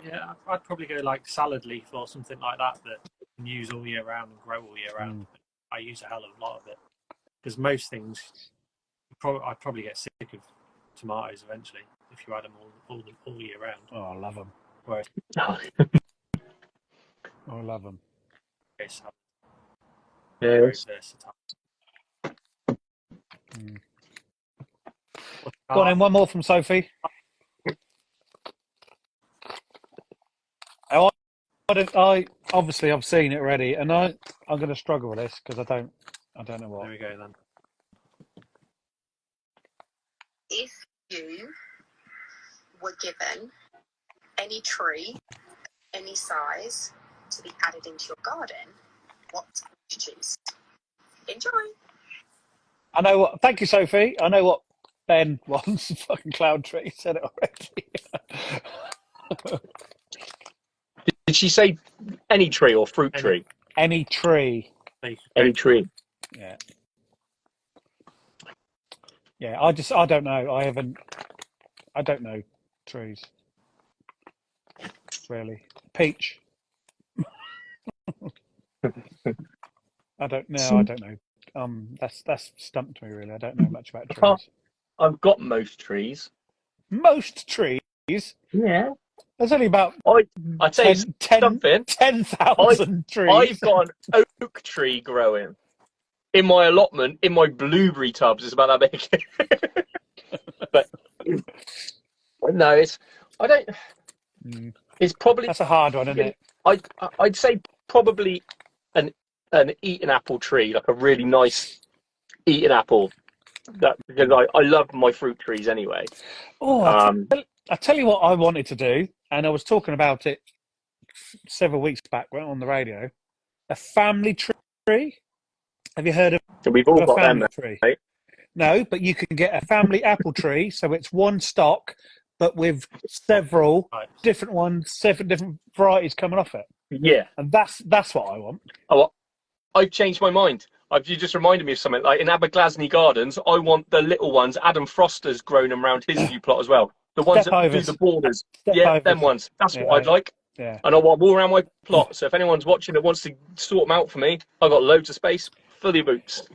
Yeah, I'd probably go like salad leaf or something like that you can use all year round and grow all year round. I use a hell of a lot of it because most things, I'd probably get sick of tomatoes eventually if you had them all year round. Oh, I love them. Whereas, I love them. Yes. Very versatile. Go on, then, one more from Sophie. I obviously I've seen it already, and I'm going to struggle with this because I don't know what. There we go then. If you were given any tree, any size, to be added into your garden, what would you choose? Enjoy. I know what. Thank you, Sophie. I know what Ben wants. Fucking cloud tree. Said it already. Did she say any tree or fruit tree? Any tree. Any tree. Yeah. Yeah. I don't know. I don't know trees. Really. Peach. I don't know. That's stumped me really. I don't know much about trees. I've got most trees. Most trees? Yeah. There's only about I'd say 10,000 trees. I've got an oak tree growing. In my allotment, in my blueberry tubs, it's about that big. But no, it's probably, that's a hard one, isn't it? I'd say probably an eating apple tree, like a really nice eating apple. Because I love my fruit trees anyway. Oh, I tell you what I wanted to do, and I was talking about it several weeks back on the radio. A family tree, Have you heard of We've all a got them, family tree? mate. No, but you can get a family apple tree, so it's one stock, but with several Right. different ones, 7 different varieties coming off it, Yeah. and that's what I want. Oh, I've changed my mind. You just reminded me of something. Like in Aberglasney Gardens, I want the little ones. Adam Froster's grown them around his new plot as well. The ones Step that do overs. the borders. Step Yeah, overs. them ones. That's Yeah, what I'd like. Yeah. And I want them all around my plot. So if anyone's watching that wants to sort them out for me, I've got loads of space. Fully boots.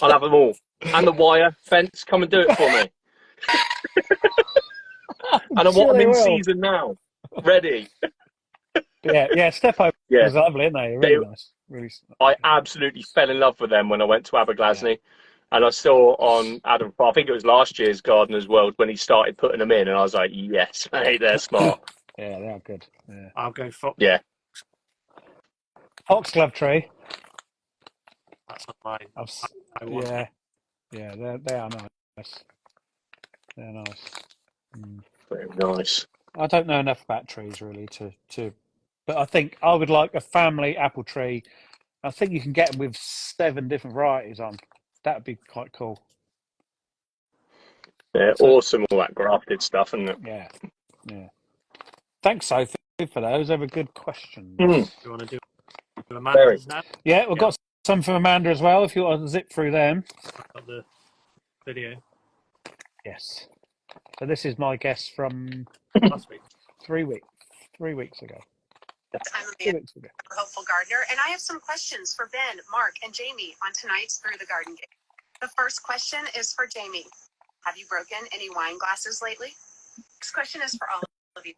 I'll have them all. And the wire fence, come and do it for me. And I want them in season now. Ready. Yeah, step overs Yeah. are lovely, aren't they? Really nice. Really. I absolutely fell in love with them when I went to Aberglasney. And I saw on Adam, I think it was last year's Gardener's World when he started putting them in, and I was like, yes, mate, they're smart. Yeah, they are good. Yeah. I'll go for Yeah. Foxglove tree. that's on mine. I want Yeah, they are nice. They're nice. Very nice. I don't know enough about trees really to, but I think I would like a family apple tree. I think you can get them with 7 different varieties on. That would be quite cool. Yeah, awesome, all that grafted stuff, isn't it? Yeah. Thanks, Sophie, for those. They were good questions. Do you want to do Amanda's now? Yeah, we've got some from Amanda as well, if you want to zip through them. I've got the video. Yes. So this is my guess from Last week. 3 weeks. 3 weeks ago. I'm 2 Amanda, weeks ago. hopeful gardener, and I have some questions for Ben, Mark, and Jamie on tonight's Through the Garden Gate. The first question is for Jamie. Have you broken any wine glasses lately? Next question is for all of you.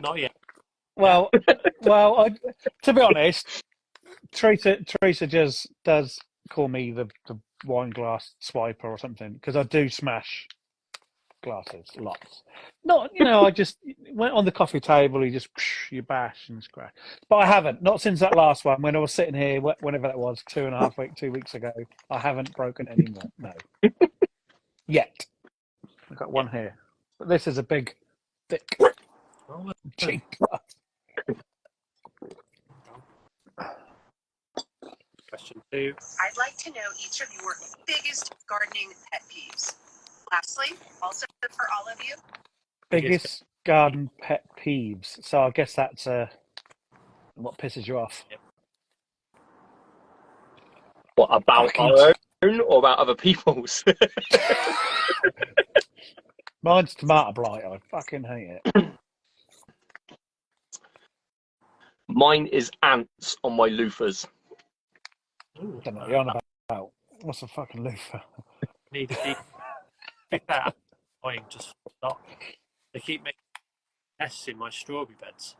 Not yet. Well, to be honest, Teresa just does call me the wine glass swiper or something because I do smash glasses lots. Not, I just went on the coffee table. You bash and scratch. But I haven't. Not since that last one when I was sitting here. Whenever that was, 2 weeks ago. I haven't broken any more. No. Yet. I've got one here. But this is a big, thick cheap glass. Question 2. I'd like to know each of your biggest gardening pet peeves. Lastly, also for all of you, Biggest garden pet peeves. So I guess that's what pisses you off. Yep. What, about our own or about other people's? Mine's tomato blight. I fucking hate it. Mine is ants on my loofahs. Ooh, Don't know what you're on about. What's a fucking loofah? need to keep that annoying. Just stop. They keep making nests in my strawberry beds.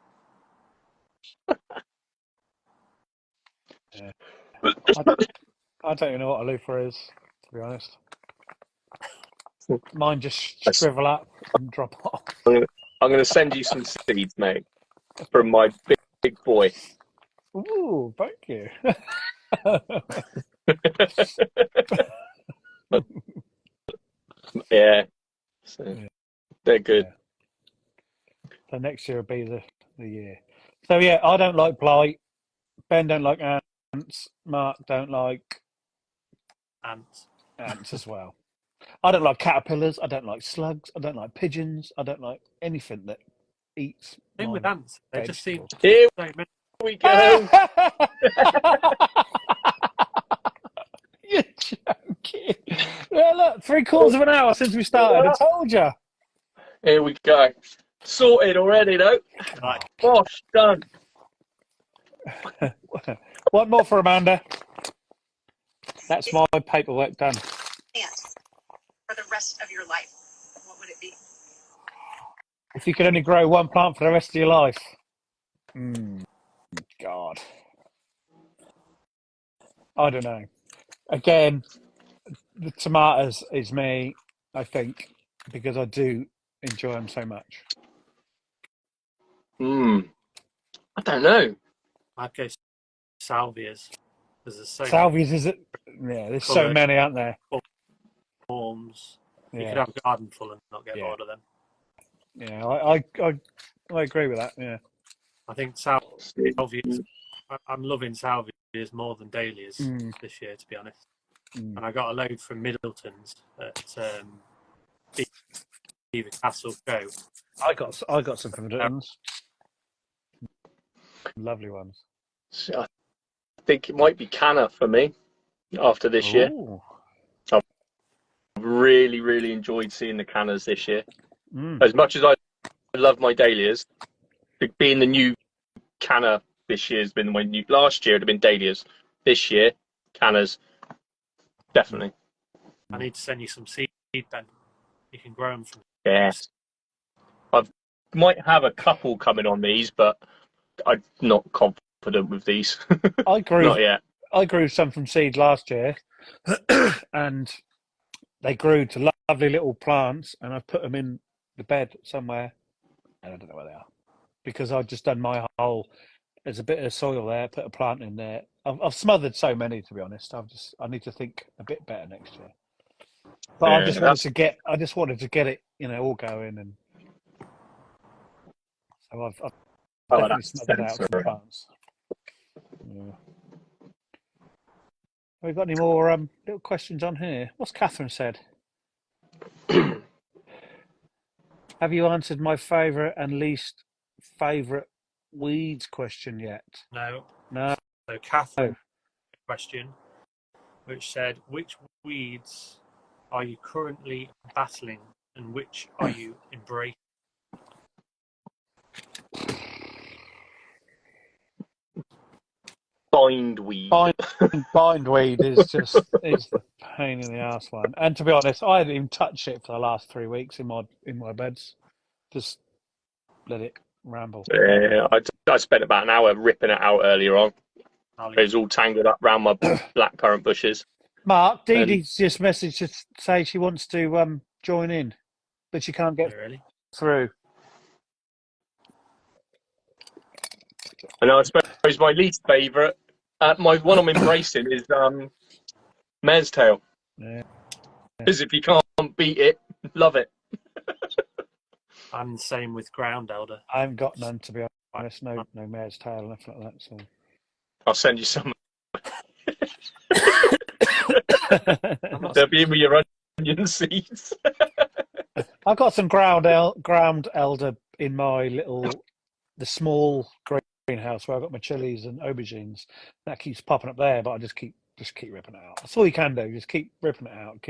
Yeah. I don't even know what a loofah is, to be honest. Mine just shrivel up and drop off. I'm going to send you some seeds, mate, from my big boy. Ooh, thank you. Yeah. So, they're good. Yeah. So next year will be the year. So yeah, I don't like blight. Ben don't like ants. Mark don't like Ants. as well. I don't like caterpillars. I don't like slugs. I don't like pigeons. I don't like anything that eats. Same with ants. They just seem Here so many. we go. You're joking. Yeah, look, 3/4 of an hour since we started. I told you. Here we go. Sorted already, though. Right. Gosh, done. One more for Amanda. That's my paperwork done. and for the rest of your life, what would it be? If you could only grow one plant for the rest of your life. God. I don't know. Again, the tomatoes is me, I think, because I do enjoy them so much. I don't know. I'd go salvias. There's so Salvias, is it? Yeah, there's so many, aren't there? forms. Yeah. You could have a garden full and not get bored of them. Yeah, I agree with that. Yeah. I think salvias I'm loving salvias more than dahlias this year, to be honest. And I got a load from Middleton's at Beaver Castle Show. I got some from Middleton's. Lovely ones. I think it might be Canna for me after this year. I've really, really enjoyed seeing the Cannas this year. As much as I love my dahlias, being the new Canna this year has been my new. Last year it had been dahlias. This year, Cannas, definitely. I need to send you some seed, Ben. You can grow them from. Yes. I might have a couple coming on these, but I'm not confident with these. I grew Not yet. I grew some from seed last year, and they grew to lovely little plants, and I've put them in the bed somewhere. And I don't know where they are because I've just done my whole. There's a bit of soil there. Put a plant in there. I've smothered so many, to be honest. I need to think a bit better next year. But I just wanted to get it, all going, and so I've definitely smothered out some plants. Yeah. Have we got any more little questions on here? What's Catherine said? Have you answered my favourite and least favourite weeds question yet? No. No. So Catherine question, which said, which weeds are you currently battling and which are you embracing? Bindweed. Bindweed is the pain in the ass one. And to be honest, I hadn't even touched it for the last 3 weeks in my beds. Just let it ramble. Yeah, I spent about an hour ripping it out earlier on. It was all tangled up around my blackcurrant bushes. Mark, Dee Dee's just messaged to say she wants to join in, but she can't get through. And I suppose my least favourite, my one I'm embracing is mare's tail. Yeah. Because if you can't beat it, love it. And the same with ground elder. I haven't got none, to be honest. No mare's tail, nothing like that. So I'll send you some. They'll be in with your onion seeds. I've got some ground elder in my the small greenhouse where I've got my chilies and aubergines. That keeps popping up there, but I just keep ripping it out. That's all you can do. Just keep ripping it out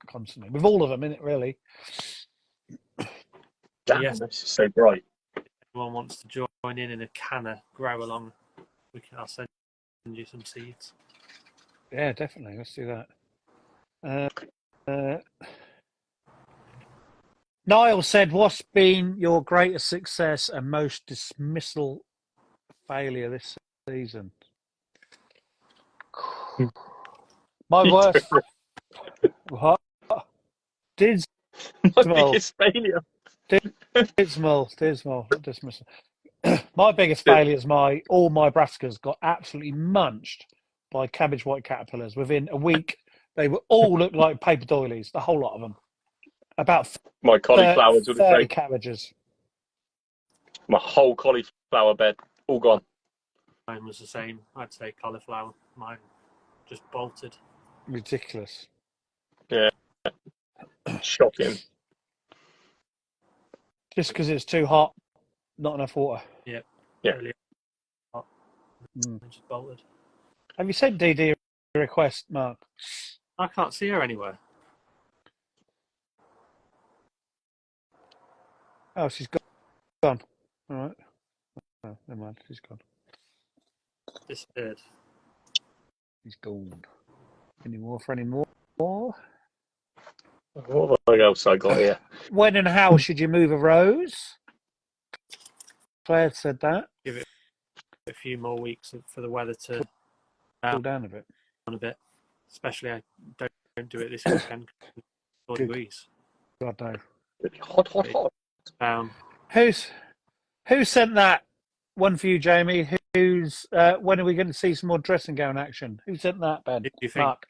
constantly. With all of them in it, really. Damn, yes. This is so bright. If anyone wants to join in a canna grow along, I'll send you some seeds. Yeah, definitely. Let's do that. Niall said, "What's been your greatest success and most dismissal failure this season?" My worst. What? Dismal. My biggest failure. Dismal. Dismissal. My biggest failure is all my brassicas got absolutely munched by cabbage white caterpillars. Within a week, they were all looked like paper doilies, the whole lot of them. About my cauliflowers were the 30 same. cabbages. My whole cauliflower bed, all gone. Mine was the same. I'd say cauliflower. Mine just bolted. Ridiculous. Yeah. Shocking. Just because it's too hot, not enough water. Yep. Yeah. Really hot. Just bolted. Have you sent Dee Dee a request, Mark? I can't see her anywhere. Oh, she's gone. All right. Oh, never mind. She's gone. Disappeared. She's gone. Any more? What else I got here? When and how should you move a rose? Claire said that. Give it a few more weeks for the weather to cool down a bit. Especially I don't do it this weekend. 4 degrees. God no. Hot. Who sent that one for you, Jamie? Who's when are we going to see some more dressing gown action? Who sent that, Ben? Do you think? Mark.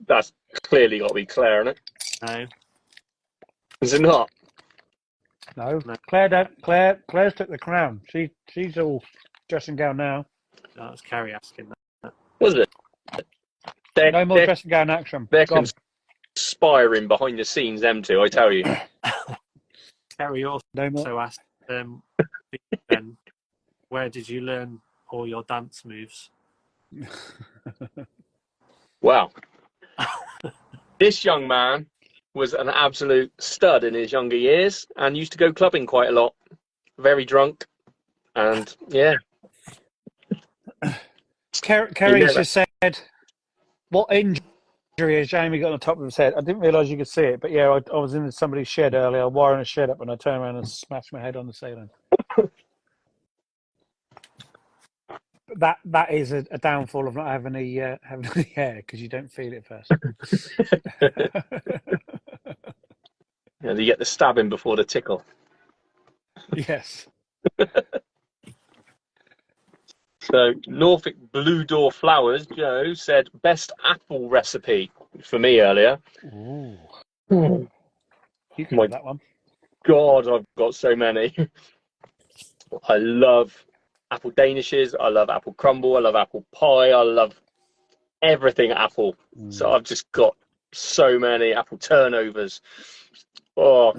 That's clearly got to be Claire, isn't it? No. Is it not? No. Claire's took the crown. She's all dressing gown now. That was Carrie asking that. Was it? No more dressing gown action. They're Go on. conspiring behind the scenes, them two, I tell you. Carrie No more. also asked, Ben, where did you learn all your dance moves? Wow. This young man was an absolute stud in his younger years and used to go clubbing quite a lot. Very drunk. And yeah. Kerry's just said, what injury has Jamie got on the top of his head? I didn't realise you could see it, but yeah, I was in somebody's shed earlier, wiring a shed up, and I turned around and smashed my head on the ceiling. That is a downfall of not having any hair, because you don't feel it first. Yeah, you get the stabbing before the tickle. Yes. So Norfolk Blue Door Flowers, Joe said best apple recipe for me earlier. Ooh. Oh You can have that one. God, I've got so many. I love apple danishes. I love apple crumble. I love apple pie. I love everything apple. So I've just got so many apple turnovers. Oh,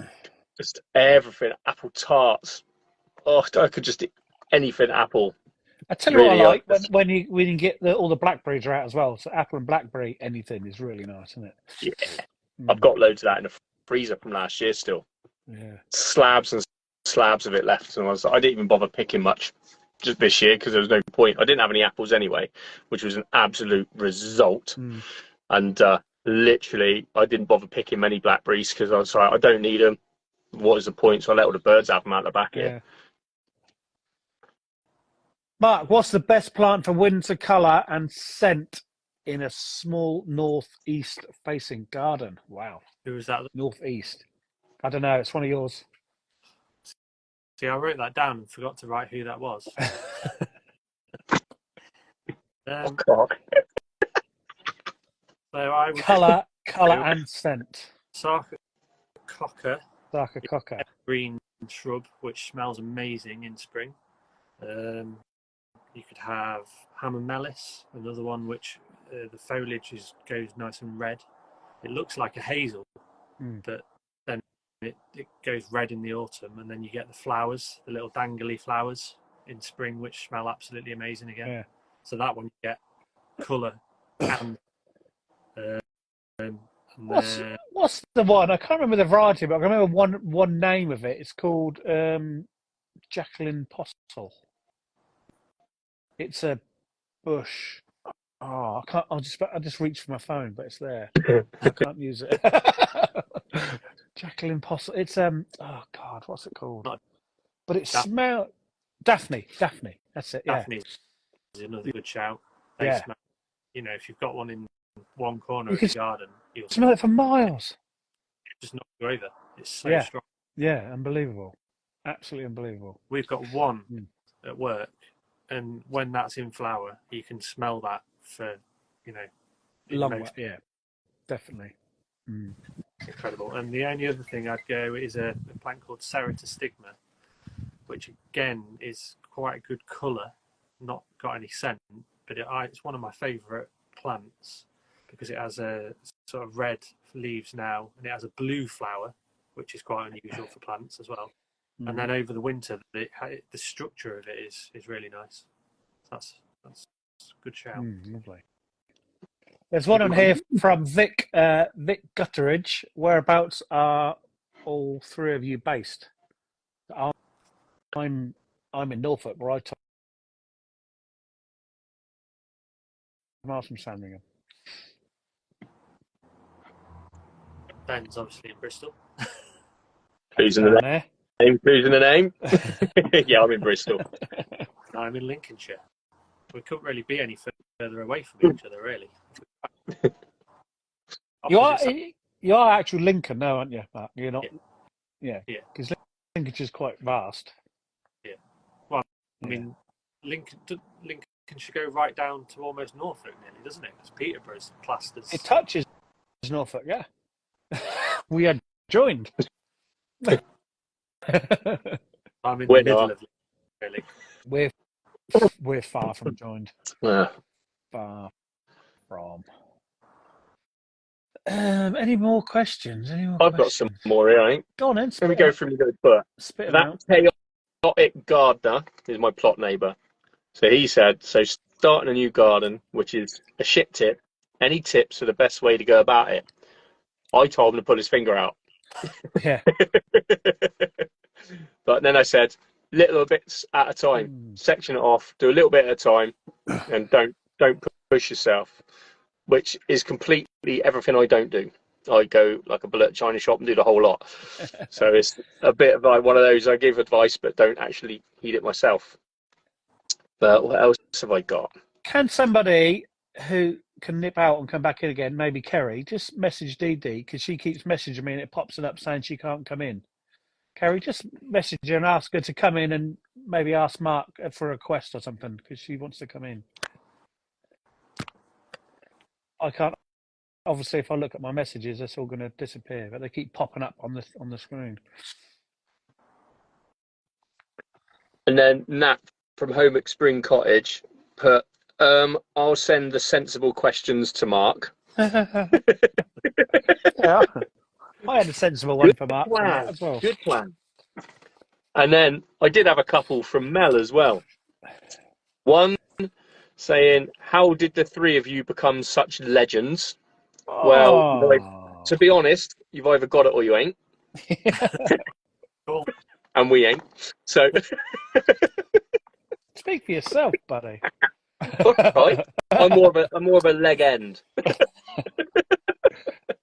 just everything. Apple tarts. Oh, I could just eat anything apple. I tell you Really, what I like when you get all the blackberries are out as well. So apple and blackberry, anything is really nice, isn't it? Yeah, I've got loads of that in the freezer from last year still. Yeah, slabs and slabs of it left, and I didn't even bother picking much just this year because there was no point. I didn't have any apples anyway, which was an absolute result. And literally, I didn't bother picking many blackberries because I was like, I don't need them. What is the point? So I let all the birds have them out the back here. Mark, what's the best plant for winter colour and scent in a small northeast facing garden? Wow. Who was that? Northeast. I don't know. It's one of yours. See, I wrote that down and forgot to write who that was. God. So I would colour and scent. Sarcococca, green shrub, which smells amazing in spring. You could have Hamamelis, another one which the foliage goes nice and red. It looks like a hazel, but then it goes red in the autumn, and then you get the flowers, the little dangly flowers in spring, which smell absolutely amazing again. Yeah. So that one you get colour and what's the one? I can't remember the variety, but I can remember one name of it. It's called Jacqueline Postle. It's a bush. Oh, I can't. I just reached for my phone, but it's there. I can't use it. Jacqueline Postle. It's Oh God, what's it called? But it smells. Daphne. That's it. Yeah. Daphne is another good shout. Yeah. Smell, if you've got one in one corner of the garden, you'll smell it for miles. Just knock you over. It's so strong. Yeah, unbelievable. Absolutely unbelievable. We've got one at work, and when that's in flower, you can smell that for, long way. Yeah, definitely. Incredible. And the only other thing I'd go is a plant called Ceratostigma, which again is quite a good colour, not got any scent, but it's one of my favourite plants because it has a sort of red leaves now, and it has a blue flower, which is quite unusual for plants as well. And then over the winter, the structure of it is really nice. That's a good shout. Lovely. There's one on here from Vic Gutteridge. Whereabouts are all three of you based? I'm in Norfolk, right? Miles from Sandringham. Ben's obviously in Bristol. Who's in the name? Who's in the name? Yeah, I'm in Bristol. I'm in Lincolnshire. We couldn't really be any further away from each other, really. You are actually Lincoln now, aren't you, Mark? You're not. Yeah. Because Lincolnshire's quite vast. Yeah. Well, I mean, Lincoln should go right down to almost Norfolk, nearly, doesn't it? Because Peterborough's classed as. It touches Norfolk, yeah. We are joined. I'm in the middle of Lincoln, really. we're far from joined. Yeah. Far from. Any more questions? I've got some more here, I think. Go on then. Let me go through and go put. Spit 'em That out. chaotic gardener is my plot neighbour. So he said, so starting a new garden, which is a shit tip, any tips for the best way to go about it? I told him to put his finger out. Yeah. But then I said, little bits at a time, section it off, do a little bit at a time, and don't push yourself, which is completely everything I don't do. I go like a bullet China shop and do the whole lot. So it's a bit of like one of those I give advice but don't actually heed it myself. But what else have I got? Can somebody who can nip out and come back in again, maybe Kerry, just message Dee Dee, because she keeps messaging me and it pops it up saying she can't come in. Kerry, just message her and ask her to come in and maybe ask Mark for a request or something, because she wants to come in. I can't. Obviously, if I look at my messages, it's all going to disappear, but they keep popping up on the screen. And then Nat from Home at Spring Cottage put, I'll send the sensible questions to Mark. Yeah. I had a sensible one for Mark from that as well. Good plan. And then I did have a couple from Mel as well. One saying, how did the three of you become such legends? Well, to be honest, you've either got it or you ain't. And we ain't. So speak for yourself, buddy. Right. I'm more of a leg end.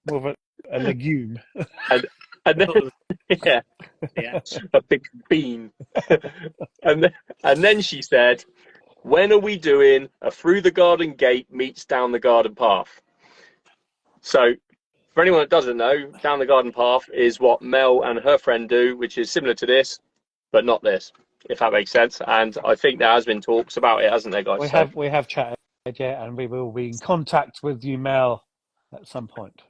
More of a legume. And then, yeah, a big bean. and then she said, when are we doing a through the garden gate meets down the garden path? So for anyone that doesn't know, down the garden path is what Mel and her friend do, which is similar to this, but not this, if that makes sense. And I think there has been talks about it, hasn't there, guys? We have chatted, yeah, and we will be in contact with you, Mel, at some point.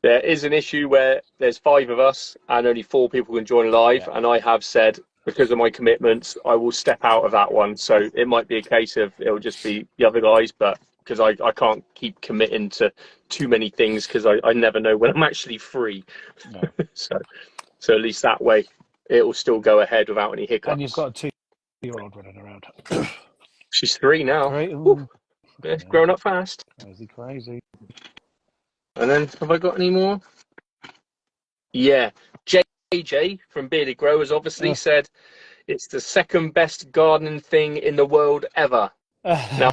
There is an issue where there's 5 of us and only 4 people can join live, and I have said, because of my commitments, I will step out of that one. So it might be a case of it'll just be the other guys, but because I can't keep committing to too many things because I never know when I'm actually free. No. so at least that way it will still go ahead without any hiccups. And you've got a 2-year-old running around. She's 3 now. 3? Yeah, it's grown up fast. Crazy. And then have I got any more? Yeah. JJ from Bearded Growers obviously said it's the second best gardening thing in the world ever. Now,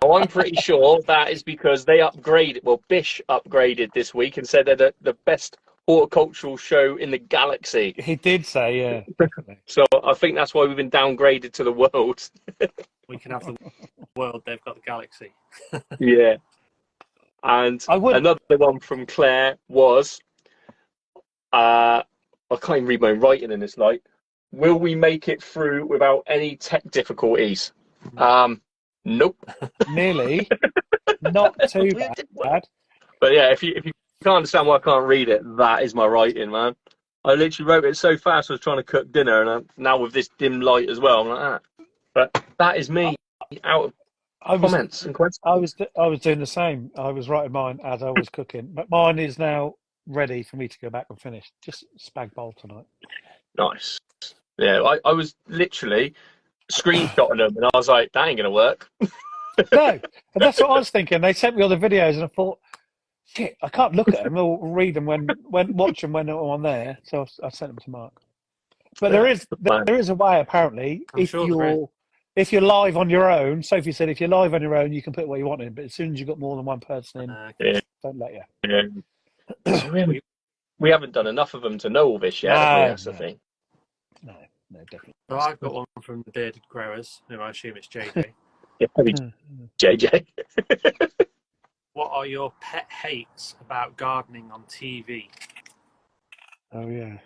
I'm pretty sure that is because they upgraded. Well, Bish upgraded this week and said they're the best horticultural show in the galaxy. He did say, yeah. So I think that's why we've been downgraded to the world. We can have the world, they've got the galaxy. Yeah. And another one from Claire was, I can't even read my own writing in this light. Will we make it through without any tech difficulties? Nope. Nearly. Not too bad. But yeah, if you can't understand why I can't read it, that is my writing, man. I literally wrote it so fast I was trying to cook dinner, and now with this dim light as well, I'm like that. But that is me out of comments and questions. I was doing the same. I was writing mine as I was cooking, but mine is now ready for me to go back and finish. Just spag bowl tonight. Nice. Yeah, I was literally screenshotting them, and I was like, that ain't gonna work. No, and that's what I was thinking. They sent me all the videos, and I thought, shit, I can't look at them or read them when watch them when they're on there. So I sent them to Mark. But there is a way apparently. If you're live on your own, Sophie said if you're live on your own, you can put what you want in. But as soon as you've got more than one person in, don't let you. Yeah. We haven't done enough of them to know all this yet. That's the thing. No, definitely. So I've got one from the Bearded Growers, who I assume it's JJ. Yeah, probably JJ. What are your pet hates about gardening on TV? Oh yeah.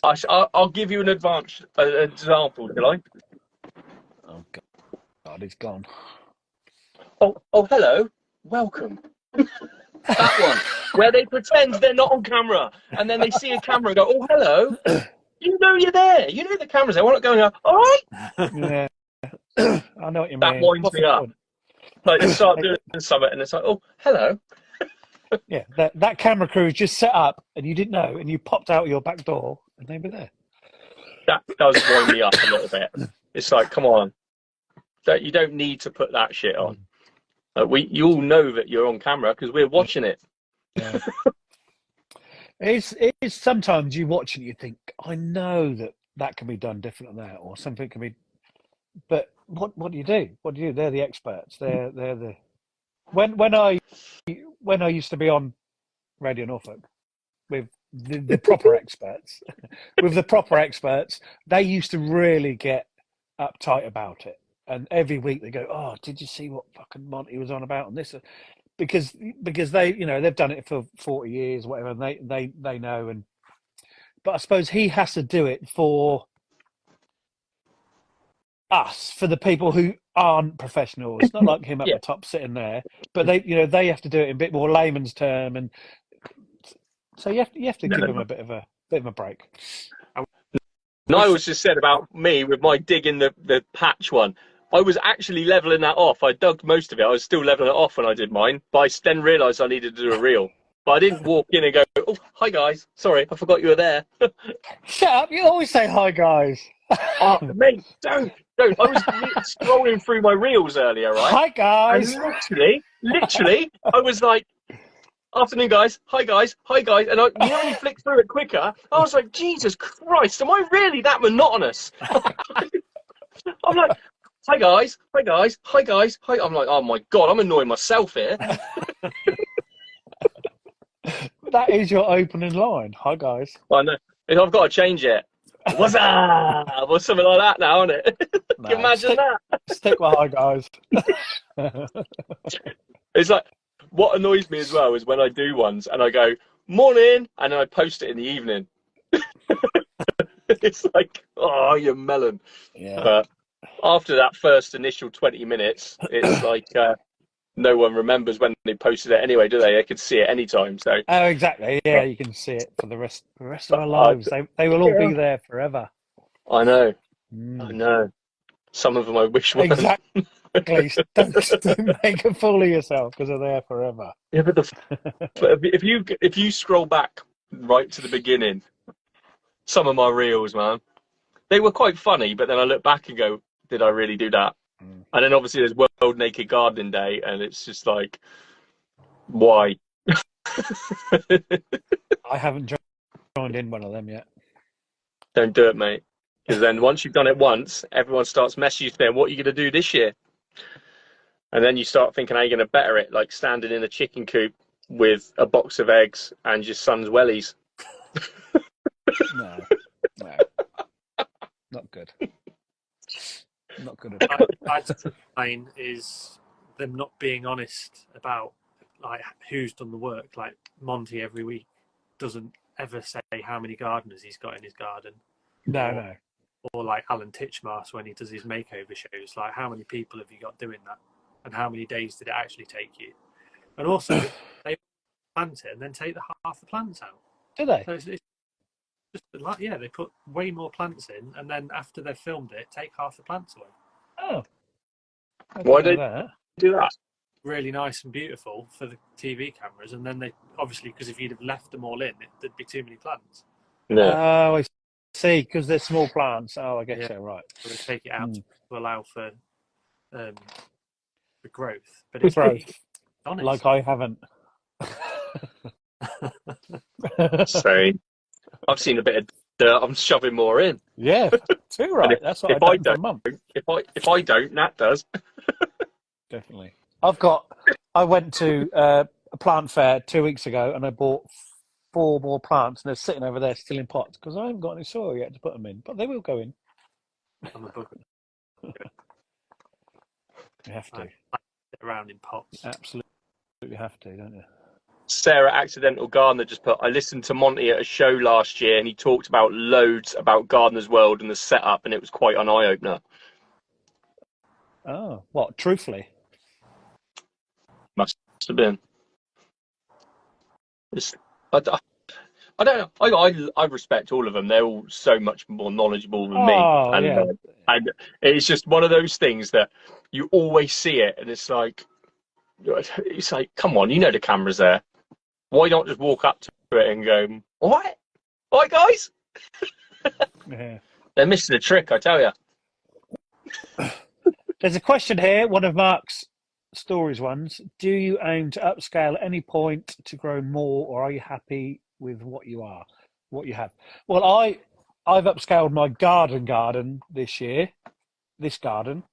I'll give you an example, shall I? Oh God, he's gone. Oh, hello, welcome. That one where they pretend they're not on camera, and then they see a camera and go, "Oh, hello." You know you're there. You know the camera's there. We're not going, all right. Yeah. I know what you That mean. winds What's me the up. point? Like they start doing something, and it's like, oh, hello. Yeah, that camera crew is just set up, and you didn't know, and you popped out your back door, and they were there. That does wind me up a little bit. It's like, come on, that you don't need to put that shit on. You all know that you're on camera because we're watching it. Yeah. It's sometimes you watch and you think, I know that can be done different than that, or something can be. But what do you do? What do you do? They're the experts. They're the when I used to be on Radio Norfolk with the proper experts, they used to really get uptight about it. And every week they go, "Oh, did you see what fucking Monty was on about on this?" Because they they've done it for 40 years, whatever. And they know. And but I suppose he has to do it for us, for the people who aren't professionals. It's not like him at Yeah. the top sitting there, but they have to do it in a bit more layman's term, and so you have to give them a bit of a break. Niall just said about me with my digging the patch one. I was actually leveling that off. I dug most of it. I was still leveling it off when I did mine, but I then realised I needed to do a reel. But I didn't walk in and go, "Oh, hi guys, sorry, I forgot you were there." Shut up! You always say hi, guys. Oh, mate, don't. I was scrolling through my reels earlier, right? Hi, guys. And literally, I was like, "Afternoon, guys. Hi, guys. Hi, guys." And when you flick through it quicker, I was like, "Jesus Christ, am I really that monotonous?" I'm like, "Hi, guys. Hi, guys. Hi, guys. Hi." I'm like, "Oh my God, I'm annoying myself here." That is your opening line. Hi, guys. I know. I've got to change it. What's up? Or something like that now, isn't it? No, Can you imagine that? Stick with hi, guys. It's like, what annoys me as well is when I do ones and I go, "Morning," and then I post it in the evening. It's like, oh, you melon. Yeah. But after that first initial 20 minutes, it's like no one remembers when they posted it anyway, do they? They could see it anytime. So. Oh, exactly. Yeah, you can see it for the rest of our lives. They will all be there forever. I know. Mm. I know. Some of them I wish weren't. Exactly. Don't make a fool of yourself because they're there forever. Yeah, but if you scroll back right to the beginning, some of my reels, man, they were quite funny. But then I look back and go, "Did I really do that?" Mm. And then obviously there's World Naked Gardening Day, and it's just like, why? I haven't joined in one of them yet. Don't do it, mate. Because then once you've done it once, everyone starts messaging you saying, "What are you going to do this year?" And then you start thinking how you're going to better it, like standing in a chicken coop with a box of eggs and your son's wellies. No. Not good. Not good at all. Mine is them not being honest about like who's done the work. Like Monty every week doesn't ever say how many gardeners he's got in his garden. No. Or like Alan Titchmarsh when he does his makeover shows, like how many people have you got doing that, and how many days did it actually take you? And also, they plant it and then take half the plants out. Do they? So it's just like, yeah, they put way more plants in, and then after they've filmed it, take half the plants away. Oh. Why do they do that? Really nice and beautiful for the TV cameras, and then they obviously, because if you'd have left them all in, there'd be too many plants. No. Oh, I see. Because they're small plants. Oh, I guess so. Right. So they take it out to allow for growth. But it's Growth. honest. Like I haven't. So I've seen a bit of dirt. I'm shoving more in. Yeah, too right. That's what I've done for a month. If I don't, Nat does. Definitely. I went to a plant fair 2 weeks ago and I bought 4 more plants and they're sitting over there still in pots because I haven't got any soil yet to put them in, but they will go in. On the book. You have to. Sit around in pots. Absolutely have to, don't you? Sarah Accidental Gardener just put, "I listened to Monty at a show last year and he talked about loads about Gardener's World and the setup, and it was quite an eye-opener." Oh, what? Truthfully? Must have been. I I don't know. I respect all of them. They're all so much more knowledgeable than me, Oh, yeah. and it's just one of those things that you always see it, and it's like, come on, you know the camera's there. Why not just walk up to it and go, all right, guys? Yeah. They're missing a trick, I tell you. There's a question here, one of Mark's stories ones. Do you aim to upscale at any point to grow more, or are you happy with what you have? Well, I've upscaled my garden this year. This garden,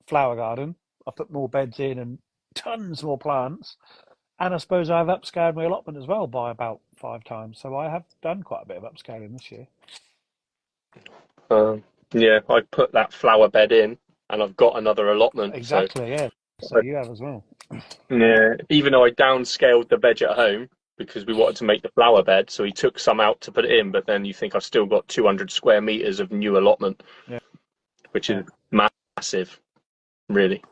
flower garden. I put more beds in and tons more plants. And I suppose I've upscaled my allotment as well by about 5 times. So I have done quite a bit of upscaling this year. Yeah, I put that flower bed in, and I've got another allotment. Exactly, yeah. So you have as well. Yeah, even though I downscaled the veg at home because we wanted to make the flower bed, so he took some out to put it in. But then you think I've still got 200 square meters of new allotment, which is massive, really.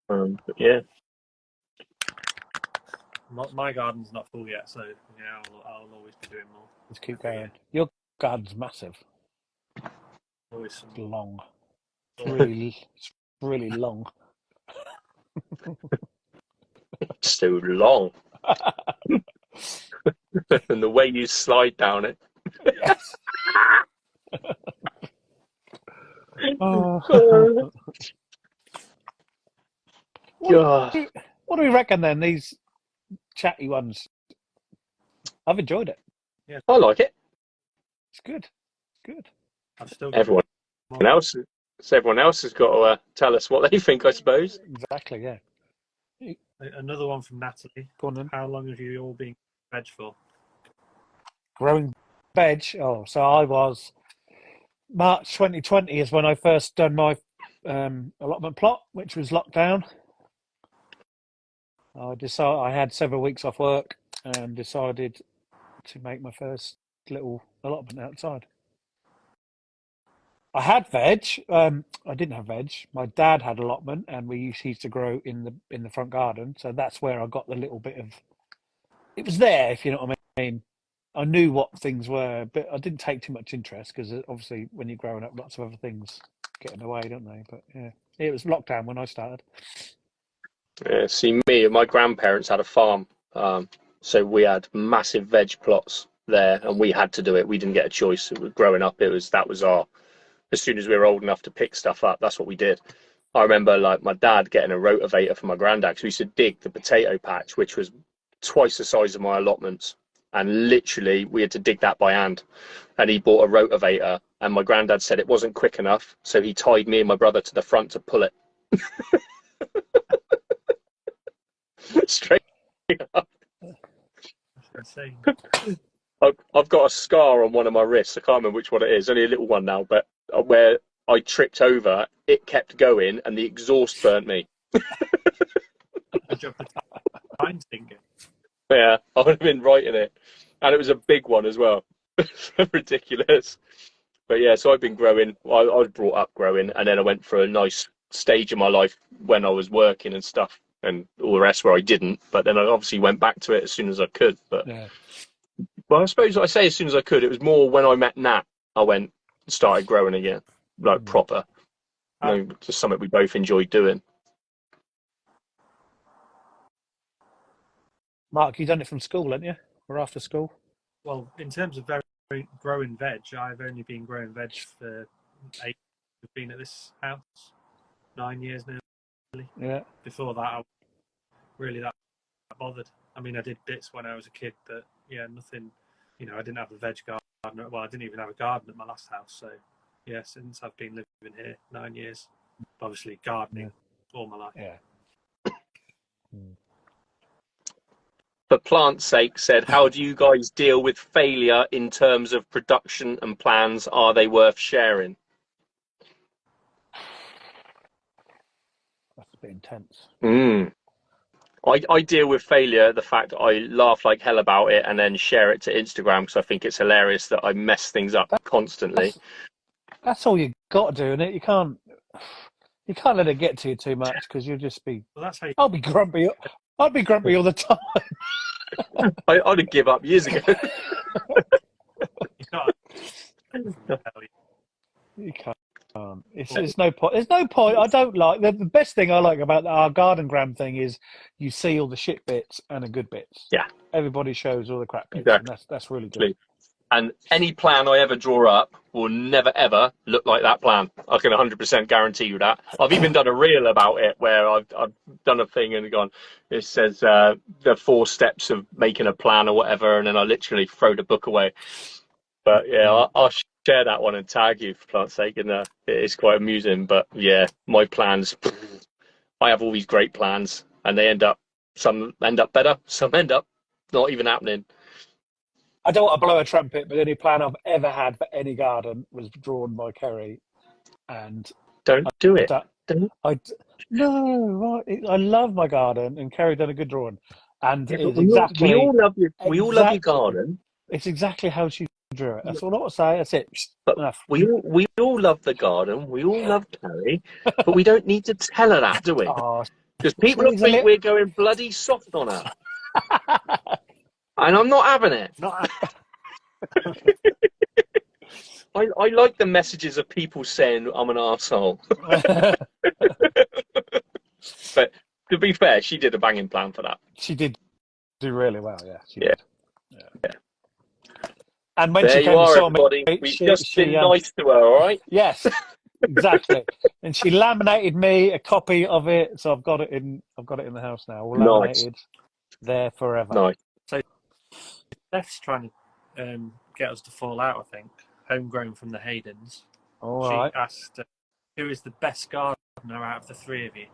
But yeah. My garden's not full yet, so yeah, I'll always be doing more. Let's keep going. Your garden's massive. Always some It's long. It's really long. So long. And the way you slide down it. Yes. Oh. What do we reckon then? These chatty ones. I've enjoyed it. Yeah, I like it. It's good. Good. I've still got Everyone else has got to tell us what they think, I suppose. Exactly. Yeah. Another one from Natalie. Go on then. How long have you all been veg for? Growing veg. Oh, so I was March 2020 is when I first done my allotment plot, which was lockdown. I had several weeks off work and decided to make my first little allotment outside. I had veg. I didn't have veg. My dad had allotment, and we used to grow in the front garden. So that's where I got the little bit of. It was there, if you know what I mean. I knew what things were, but I didn't take too much interest because obviously when you're growing up, lots of other things get in the way, don't they? But yeah, it was lockdown when I started. Yeah, see, me and my grandparents had a farm, so we had massive veg plots there, and we had to do it. We didn't get a choice. Growing up, that was our. As soon as we were old enough to pick stuff up, that's what we did. I remember like my dad getting a rotavator for my granddad because we used to dig the potato patch, which was twice the size of my allotments, and literally we had to dig that by hand. And he bought a rotavator, and my granddad said it wasn't quick enough, so he tied me and my brother to the front to pull it. Straight up. That's insane. I've got a scar on one of my wrists. I can't remember which one it is. Only a little one now, but where I tripped over, it kept going, and the exhaust burnt me. Good job the time thinking. Yeah, I would have been right in it, and it was a big one as well. Ridiculous. But yeah, so I've been growing. I was brought up growing, and then I went for a nice stage of my life when I was working and stuff, and all the rest where I didn't. But then I obviously went back to it as soon as I could. But Yeah. well, I suppose I say as soon as I could. It was more when I met Nat, I went and started growing again, like proper. Just something we both enjoyed doing. Mark, you done it from school, haven't you? Or after school? Well, in terms of growing veg, I've only been growing veg for 8. I've been at this house 9 years now. Yeah. Before that, I wasn't really that bothered. I mean, I did bits when I was a kid, but yeah, nothing. You know, I didn't have a veg garden. Well, I didn't even have a garden at my last house. So yeah, since I've been living here 9 years, obviously gardening all my life. Yeah. For plant's sake, said, how do you guys deal with failure in terms of production and plans? Are they worth sharing? That's a bit intense. I deal with failure, the fact that I laugh like hell about it and then share it to Instagram because I think it's hilarious that I mess things up constantly. That's all you got to do, innit? You can't let it get to you too much because you'll just be. Well, that's how I'll be grumpy. I'd be grumpy all the time. I'd have give up years ago. You can't. You can't. There's no point. There's no point. I don't like the best thing I like about our garden gram thing is you see all the shit bits and the good bits. Yeah. Everybody shows all the crap bits, Exactly. and that's really good. And any plan I ever draw up will never, ever look like that plan. I can 100% guarantee you that. I've even done a reel about it where I've done a thing and gone, it says the 4 steps of making a plan or whatever, and then I literally throw the book away. But yeah, I'll share that one and tag you for plant's sake, and it is quite amusing. But yeah, my plans, I have all these great plans, and some end up better, some end up not even happening. I don't want to blow a trumpet, but the only plan I've ever had for any garden was drawn by Kerry, and Don't do it. No, I love my garden, and Kerry done a good drawing, and Yeah, it's we all love your garden. It's exactly how she drew it. That's all I want to say. That's it. But Enough. we all love the garden. We all love Carrie, but we don't need to tell her that, do we? Because people will think we're going bloody soft on her, and I'm not having it. I like the messages of people saying I'm an arsehole. But to be fair, she did a banging plan for that. She did do really well. Yeah. She did. Yeah. And when there she came you are, and saw everybody. me, We've just been nice to her, all right? Yes, exactly. And she laminated me a copy of it, so I've got it in the house now, all laminated, there forever. Nice. So Steph's trying to get us to fall out. I think homegrown from the Haydens. All she right. asked, "Who is the best gardener out of the 3 of you?"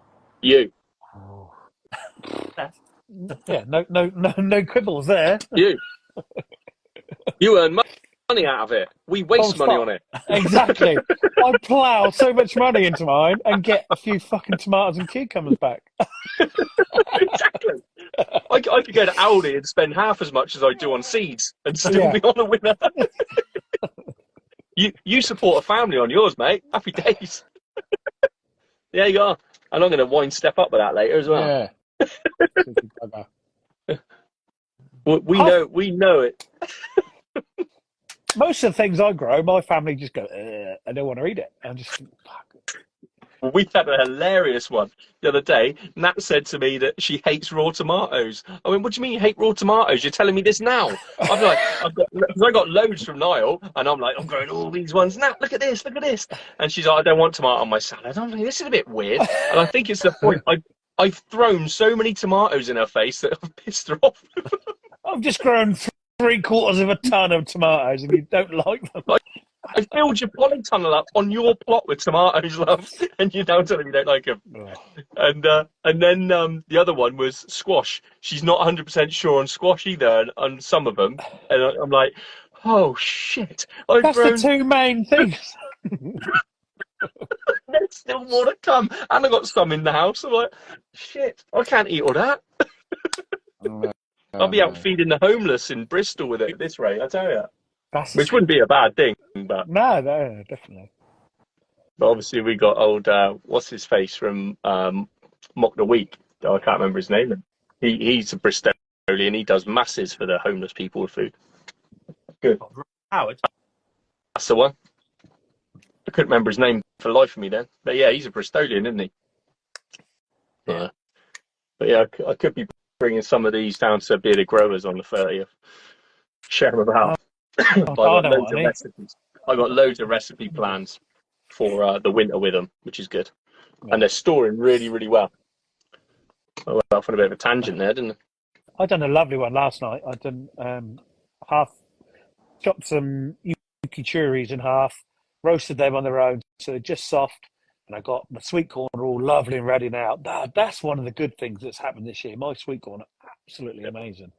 You. Oh. Steph. Yeah. No quibbles there. You earn money out of it. We waste money on it. Exactly. I plough so much money into mine and get a few fucking tomatoes and cucumbers back. Exactly. I could go to Aldi and spend half as much as I do on seeds and still be on a winner. You support a family on yours, mate. Happy days. There you go. And I'm going to wind Steph up with that later as well. Yeah. We know it. Most of the things I grow, my family just go, I don't want to eat it. I'm just, fuck. We had a hilarious one the other day. Nat said to me that she hates raw tomatoes. I went, what do you mean you hate raw tomatoes? You're telling me this now? I'm like, I got loads from Niall, and I'm like, I'm growing all these ones. Nat, look at this, look at this. And she's like, I don't want tomato on my salad. I'm like, this is a bit weird. And I think it's the point. I've thrown so many tomatoes in her face that I've pissed her off. I've just grown 3/4 of a ton of tomatoes, and you don't like them. I filled your polytunnel up on your plot with tomatoes, love, and you're now telling me you don't like them. Oh. And then the other one was squash. She's not 100% sure on squash either, on some of them. And I'm like, oh shit! That's the 2 main things. There's still more to come, and I got some in the house. I'm like, shit! I can't eat all that. I'll be out feeding the homeless in Bristol with it at this rate, I tell you. Which wouldn't be a bad thing, but no, definitely. But obviously we got old what's his face from Mock the Week. I can't remember his name. He's a Bristolian. He does masses for the homeless people with food. Good. Howard. That's the one. I couldn't remember his name for the life of me then. But yeah, he's a Bristolian, isn't he? Yeah. But yeah, I could be bringing some of these down to Bearded Growers on the 30th. Share them about. I got loads of recipe plans for the winter with them, which is good. Yeah. And they're storing really, really well. I went off on a bit of a tangent there, didn't I? I done a lovely one last night. I done chopped some yuki cherries in half, roasted them on their own, so they're just soft. And I got the sweet corn all lovely and ready now. That's one of the good things that's happened this year. My sweet corn are absolutely amazing.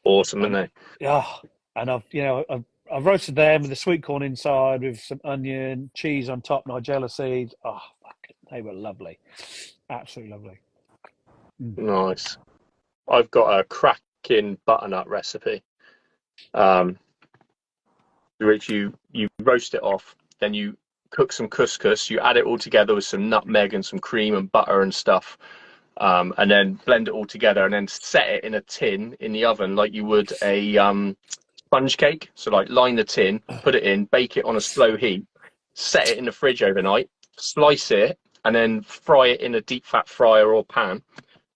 Awesome, aren't they? Yeah. And I've roasted them with the sweet corn inside with some onion, cheese on top, Nigella seeds. Oh, fuck it. They were lovely. Absolutely lovely. Nice. I've got a cracking butternut recipe. Which you roast it off, then you cook some couscous, you add it all together with some nutmeg and some cream and butter and stuff. and then blend it all together, and then set it in a tin in the oven like you would a sponge cake. So like line the tin, put it in, bake it on a slow heat, set it in the fridge overnight, slice it, and then fry it in a deep fat fryer or pan,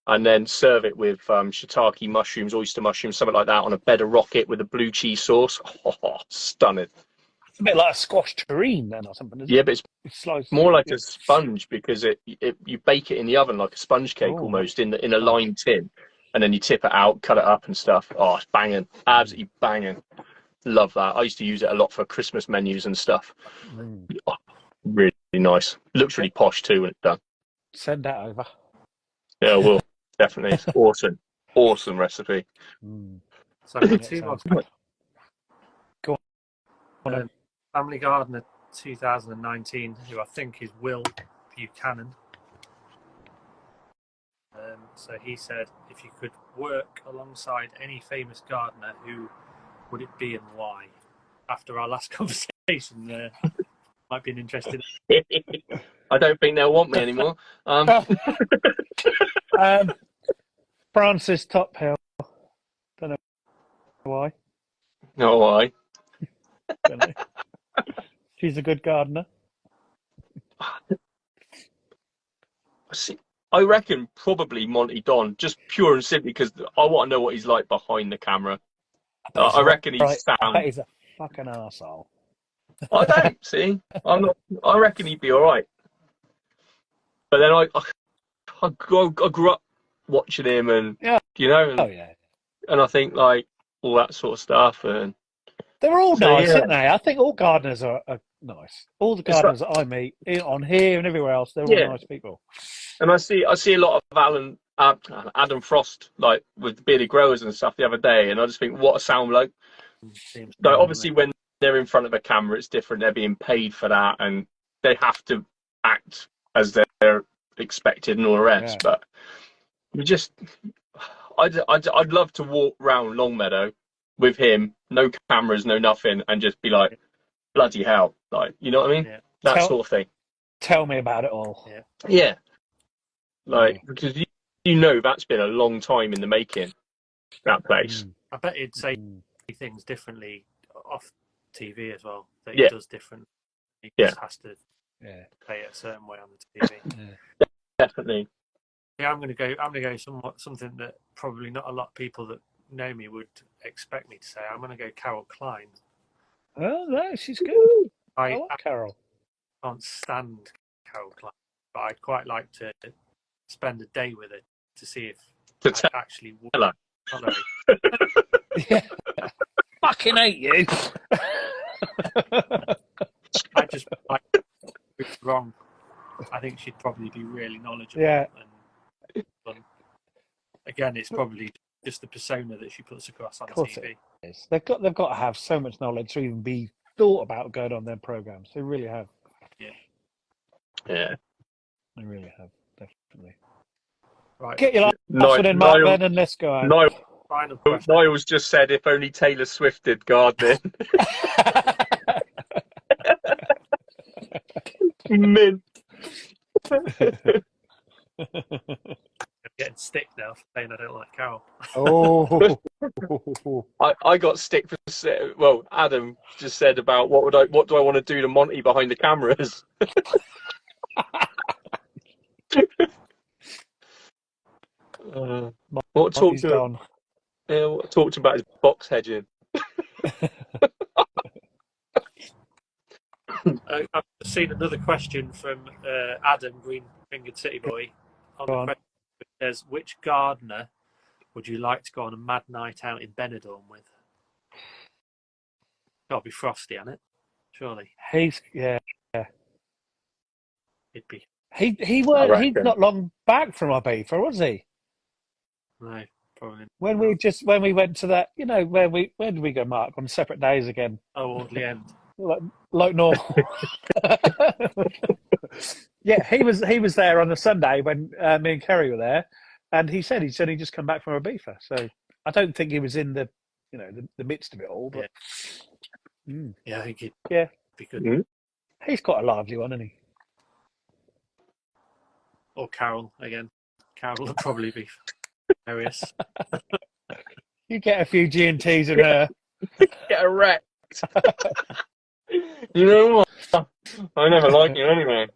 and then serve it with shiitake mushrooms, oyster mushrooms, something like that, on a bed of rocket with a blue cheese sauce. Oh, stunning. It's a bit like a squash terrine then or something, isn't Yeah, it? but it's It's sliced, more like yeah. a sponge, because you bake it in the oven like a sponge cake Oh, almost, in a lined tin, and then you tip it out, cut it up and stuff. Oh, it's banging, absolutely banging. Love that. I used to use it a lot for Christmas menus and stuff. Mm. Oh, really nice. Looks really posh too when it's done. Send that over. Yeah, I will. Definitely. It's awesome. Awesome recipe. Mm. So I've got Yeah, two more. sounds good. Go on. Family Gardener 2019, who I think is Will Buchanan. So he said, if you could work alongside any famous gardener, who would it be and why? After our last conversation, might be an interesting. I don't think they'll want me anymore. Frances Tophill. Don't know why. No, why? Don't know. She's a good gardener. See, I reckon probably Monty Don, just pure and simply because I want to know what he's like behind the camera. I reckon he's I bet sound. he's a fucking arsehole. I don't see. I'm not. I reckon he'd be all right. But then I grew up watching him, and Yeah. and, Oh yeah. and I think like all that sort of stuff, and They're all so, nice, yeah. aren't they? I think all gardeners are nice. All the It's like, gardeners that I meet on here and everywhere else, they're all yeah. nice people. And I see a lot of Adam Frost, like with the bearded growers and stuff, the other day, and I just think, what a sound bloke. So obviously when they're in front of a camera, it's different. They're being paid for that, and they have to act as they're expected and all the rest. Yeah. But I'd love to walk round Longmeadow with him, no cameras, no nothing, and just be like, bloody hell, like, you know what I mean? Yeah. That sort of thing. Tell me about it all. Yeah. Like, because that's been a long time in the making, that place. I bet he'd say things differently off TV as well. That Yeah. he does different. He just has to play it a certain way on the TV. Yeah. Definitely. Yeah, I'm gonna go something that probably not a lot of people that know me would expect me to say. I'm gonna go Carol Klein. Oh no, she's good. I like Carol. I can't stand Carol Klein, but I'd quite like to spend a day with her to see if I actually would. Hello. Yeah. Fucking hate you. I just like it's wrong. I think she'd probably be really knowledgeable. Yeah. And again, it's probably just the persona that she puts across on TV. They've got to have so much knowledge to even be thought about going on their programs. They really have. Yeah. They really have, definitely. Right. Get your last one in, Mark, then, and let's go out. Niall's just said, if only Taylor Swift did gardening. Mint. I'm getting stick now for saying I don't like Carol. Oh. I got stick for Adam just said about what do I want to do to Monty behind the cameras. What talked about his box hedging. I've seen another question from Adam, Green Fingered City Boy, on the question which says, which gardener would you like to go on a mad night out in Benidorm with? Got to be Frosty, hasn't it? Surely. He's He'd be. He's not long back from Ibiza, was he? No, probably. When we went to that, where did we go, Mark? On separate days again. Oh, Audley End. Like normal. Yeah, he was there on the Sunday when me and Kerry were there, and he said he'd just come back from Ibiza. So I don't think he was in the midst of it all. But yeah, I think he'd be good. Mm-hmm. He's quite a lively one, isn't he? Or Carol again. Carol will probably be hilarious. You get a few G&Ts in her. Get erect. You know what? I never liked you anyway.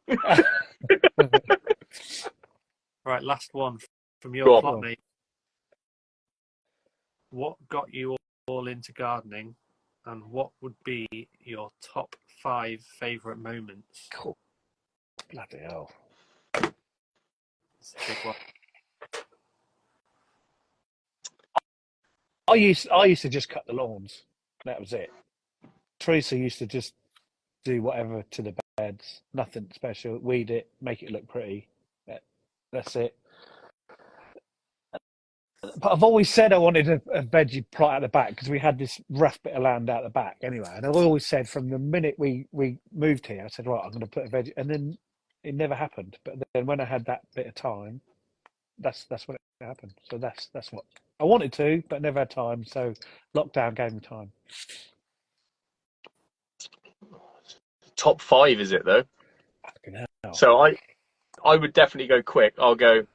Right, last one from Go your on. plot, mate. What got you all into gardening, and what would be your top 5 favourite moments? Cool. Bloody hell. It's a big one. I used to just cut the lawns. That was it. Teresa used to just do whatever to the beds. Nothing special. Weed it, make it look pretty. That's it. But I've always said I wanted a veggie plot at the back because we had this rough bit of land out the back anyway. And I've always said from the minute we moved here, I said, right, I'm going to put a veggie. And then it never happened. But then when I had that bit of time, that's when it happened. So that's what I wanted to, but never had time. So lockdown gave me time. Top 5, is it though? Fucking hell. So I would definitely go quick. I'll go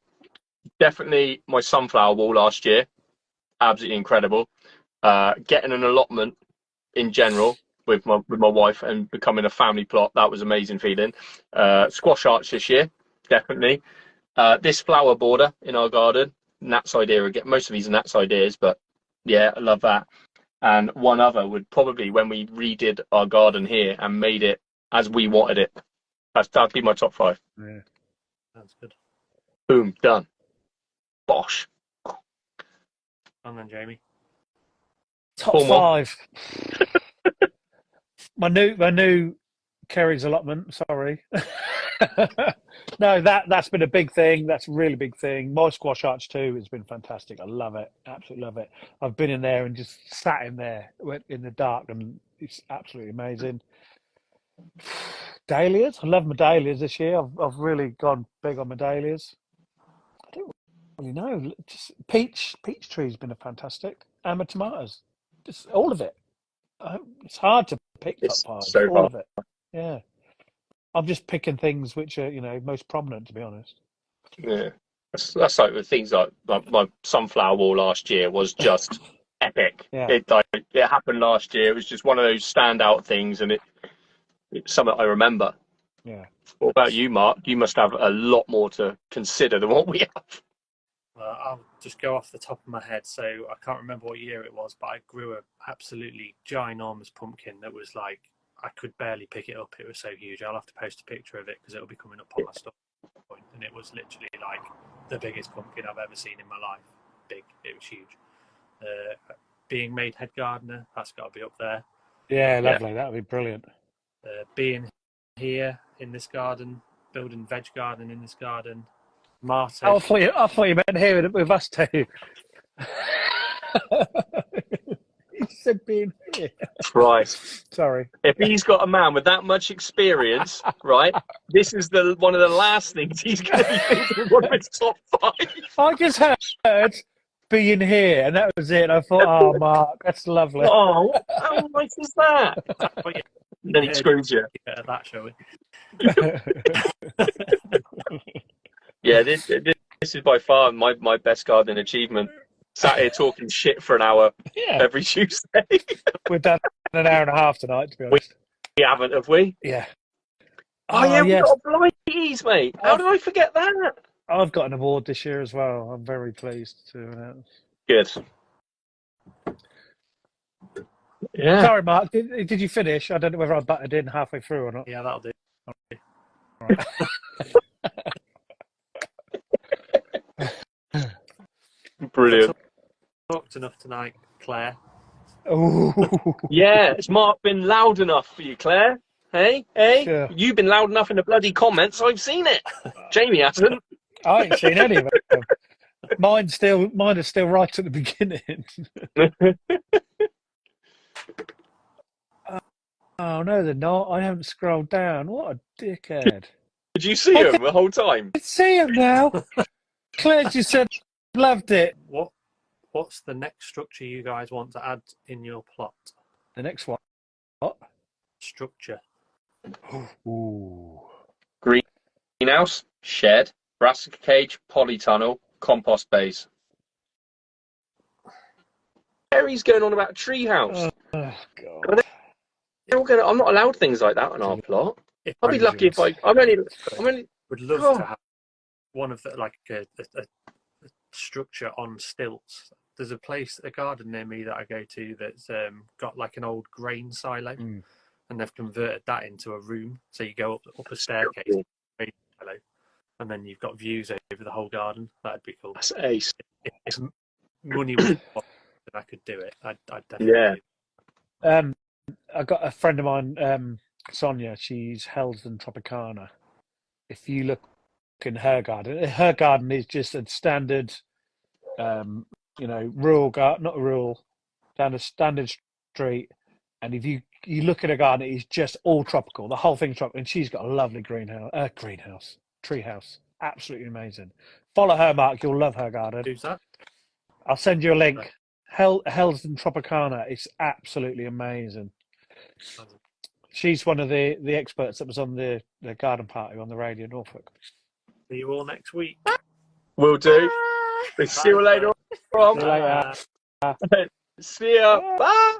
definitely my sunflower wall last year. Absolutely incredible. Getting an allotment in general with my wife and becoming a family plot, that was amazing feeling. Squash arch this year, definitely. This flower border in our garden, Nat's idea again. Most of these are Nat's ideas, but yeah, I love that. And one other would probably when we redid our garden here and made it as we wanted it. That'd be my top 5. Yeah. That's good. Boom, done. Bosh. And then Jamie. Top Four more. 5. my new Kerry's allotment. Sorry. No, that's been a big thing. That's a really big thing. My squash arch too has been fantastic. I love it. Absolutely love it. I've been in there and just sat in there in the dark, and it's absolutely amazing. Dahlias. I love my dahlias this year. I've really gone big on my dahlias. I don't really know. Just peach tree's been a fantastic. And my tomatoes. Just all of it. It's hard to pick top It's 5. so All fun. of it. Yeah. I'm just picking things which are, most prominent, to be honest. Yeah. That's like the things like my sunflower wall last year was just epic. Yeah. It happened last year. It was just one of those standout things, and it's something I remember. Yeah. What about you, Mark? You must have a lot more to consider than what we have. Well, I'll just go off the top of my head. So I can't remember what year it was, but I grew a absolutely ginormous pumpkin that was like, I could barely pick it up. It was so huge. I'll have to post a picture of it because it'll be coming up on my stuff. And it was literally like the biggest pumpkin I've ever seen in my life. Big. It was huge. Being made head gardener, that's got to be up there. Yeah, lovely. That would be brilliant. Being here in this garden, building veg garden in this garden. Martin. I thought you meant here with us too. You said being here. Christ. Sorry. If he's got a man with that much experience, right, this is one of the last things he's going to be thinking one of his top 5. I just heard being here, and that was it. I thought, oh, Mark, that's lovely. Oh, how nice is that? And then he screws you. Yeah, that shall we? Yeah, this is by far my best gardening achievement. Sat here talking shit for an hour every Tuesday. We've done an hour and a half tonight, to be honest. We haven't, have we? Yeah. Oh yeah, we've got blighties, mate. How did I forget that? I've got an award this year as well. I'm very pleased to announce. Good. Yeah. Sorry, Mark. Did you finish? I don't know whether I butted in halfway through or not. Yeah, that'll do. All right. Brilliant. Talked enough tonight, Claire. Ooh. Yeah, has Mark been loud enough for you, Claire? Hey? Sure. You've been loud enough in the bloody comments. I've seen it. Jamie hasn't. I ain't seen any of them. Mine is still right at the beginning. Oh no, they're not. I haven't scrolled down. What a dickhead! Did you see him the whole time? I can see him now. Claire just said loved it. What's the next structure you guys want to add in your plot? The next one. What? Structure. Ooh. Greenhouse, shed, brassica cage, polytunnel, compost base. Harry's going on about treehouse. Oh God. I'm not allowed things like that on our plot. I'll be lucky if I'm only. Would love Oh. to have one of the like a structure on stilts. There's a garden near me that I go to that's got like an old grain silo, and they've converted that into a room. So you go up a staircase, and then you've got views over the whole garden. That'd be cool. That's ace. If money was involved, then I could do it. I'd definitely. Yeah. I got a friend of mine, Sonia. She's Helsden Tropicana. If you look in her garden is just a standard, rural garden, not rural, down a standard street. And if you look at her garden, it's just all tropical. The whole thing's tropical, and she's got a lovely treehouse, absolutely amazing. Follow her, Mark. You'll love her garden. Who's that? I'll send you a link. Helsden Tropicana. It's absolutely amazing. She's one of the experts that was on the garden party on the Radio Norfolk. See you all next week. Will do. See you later on. See you later. See ya. Bye.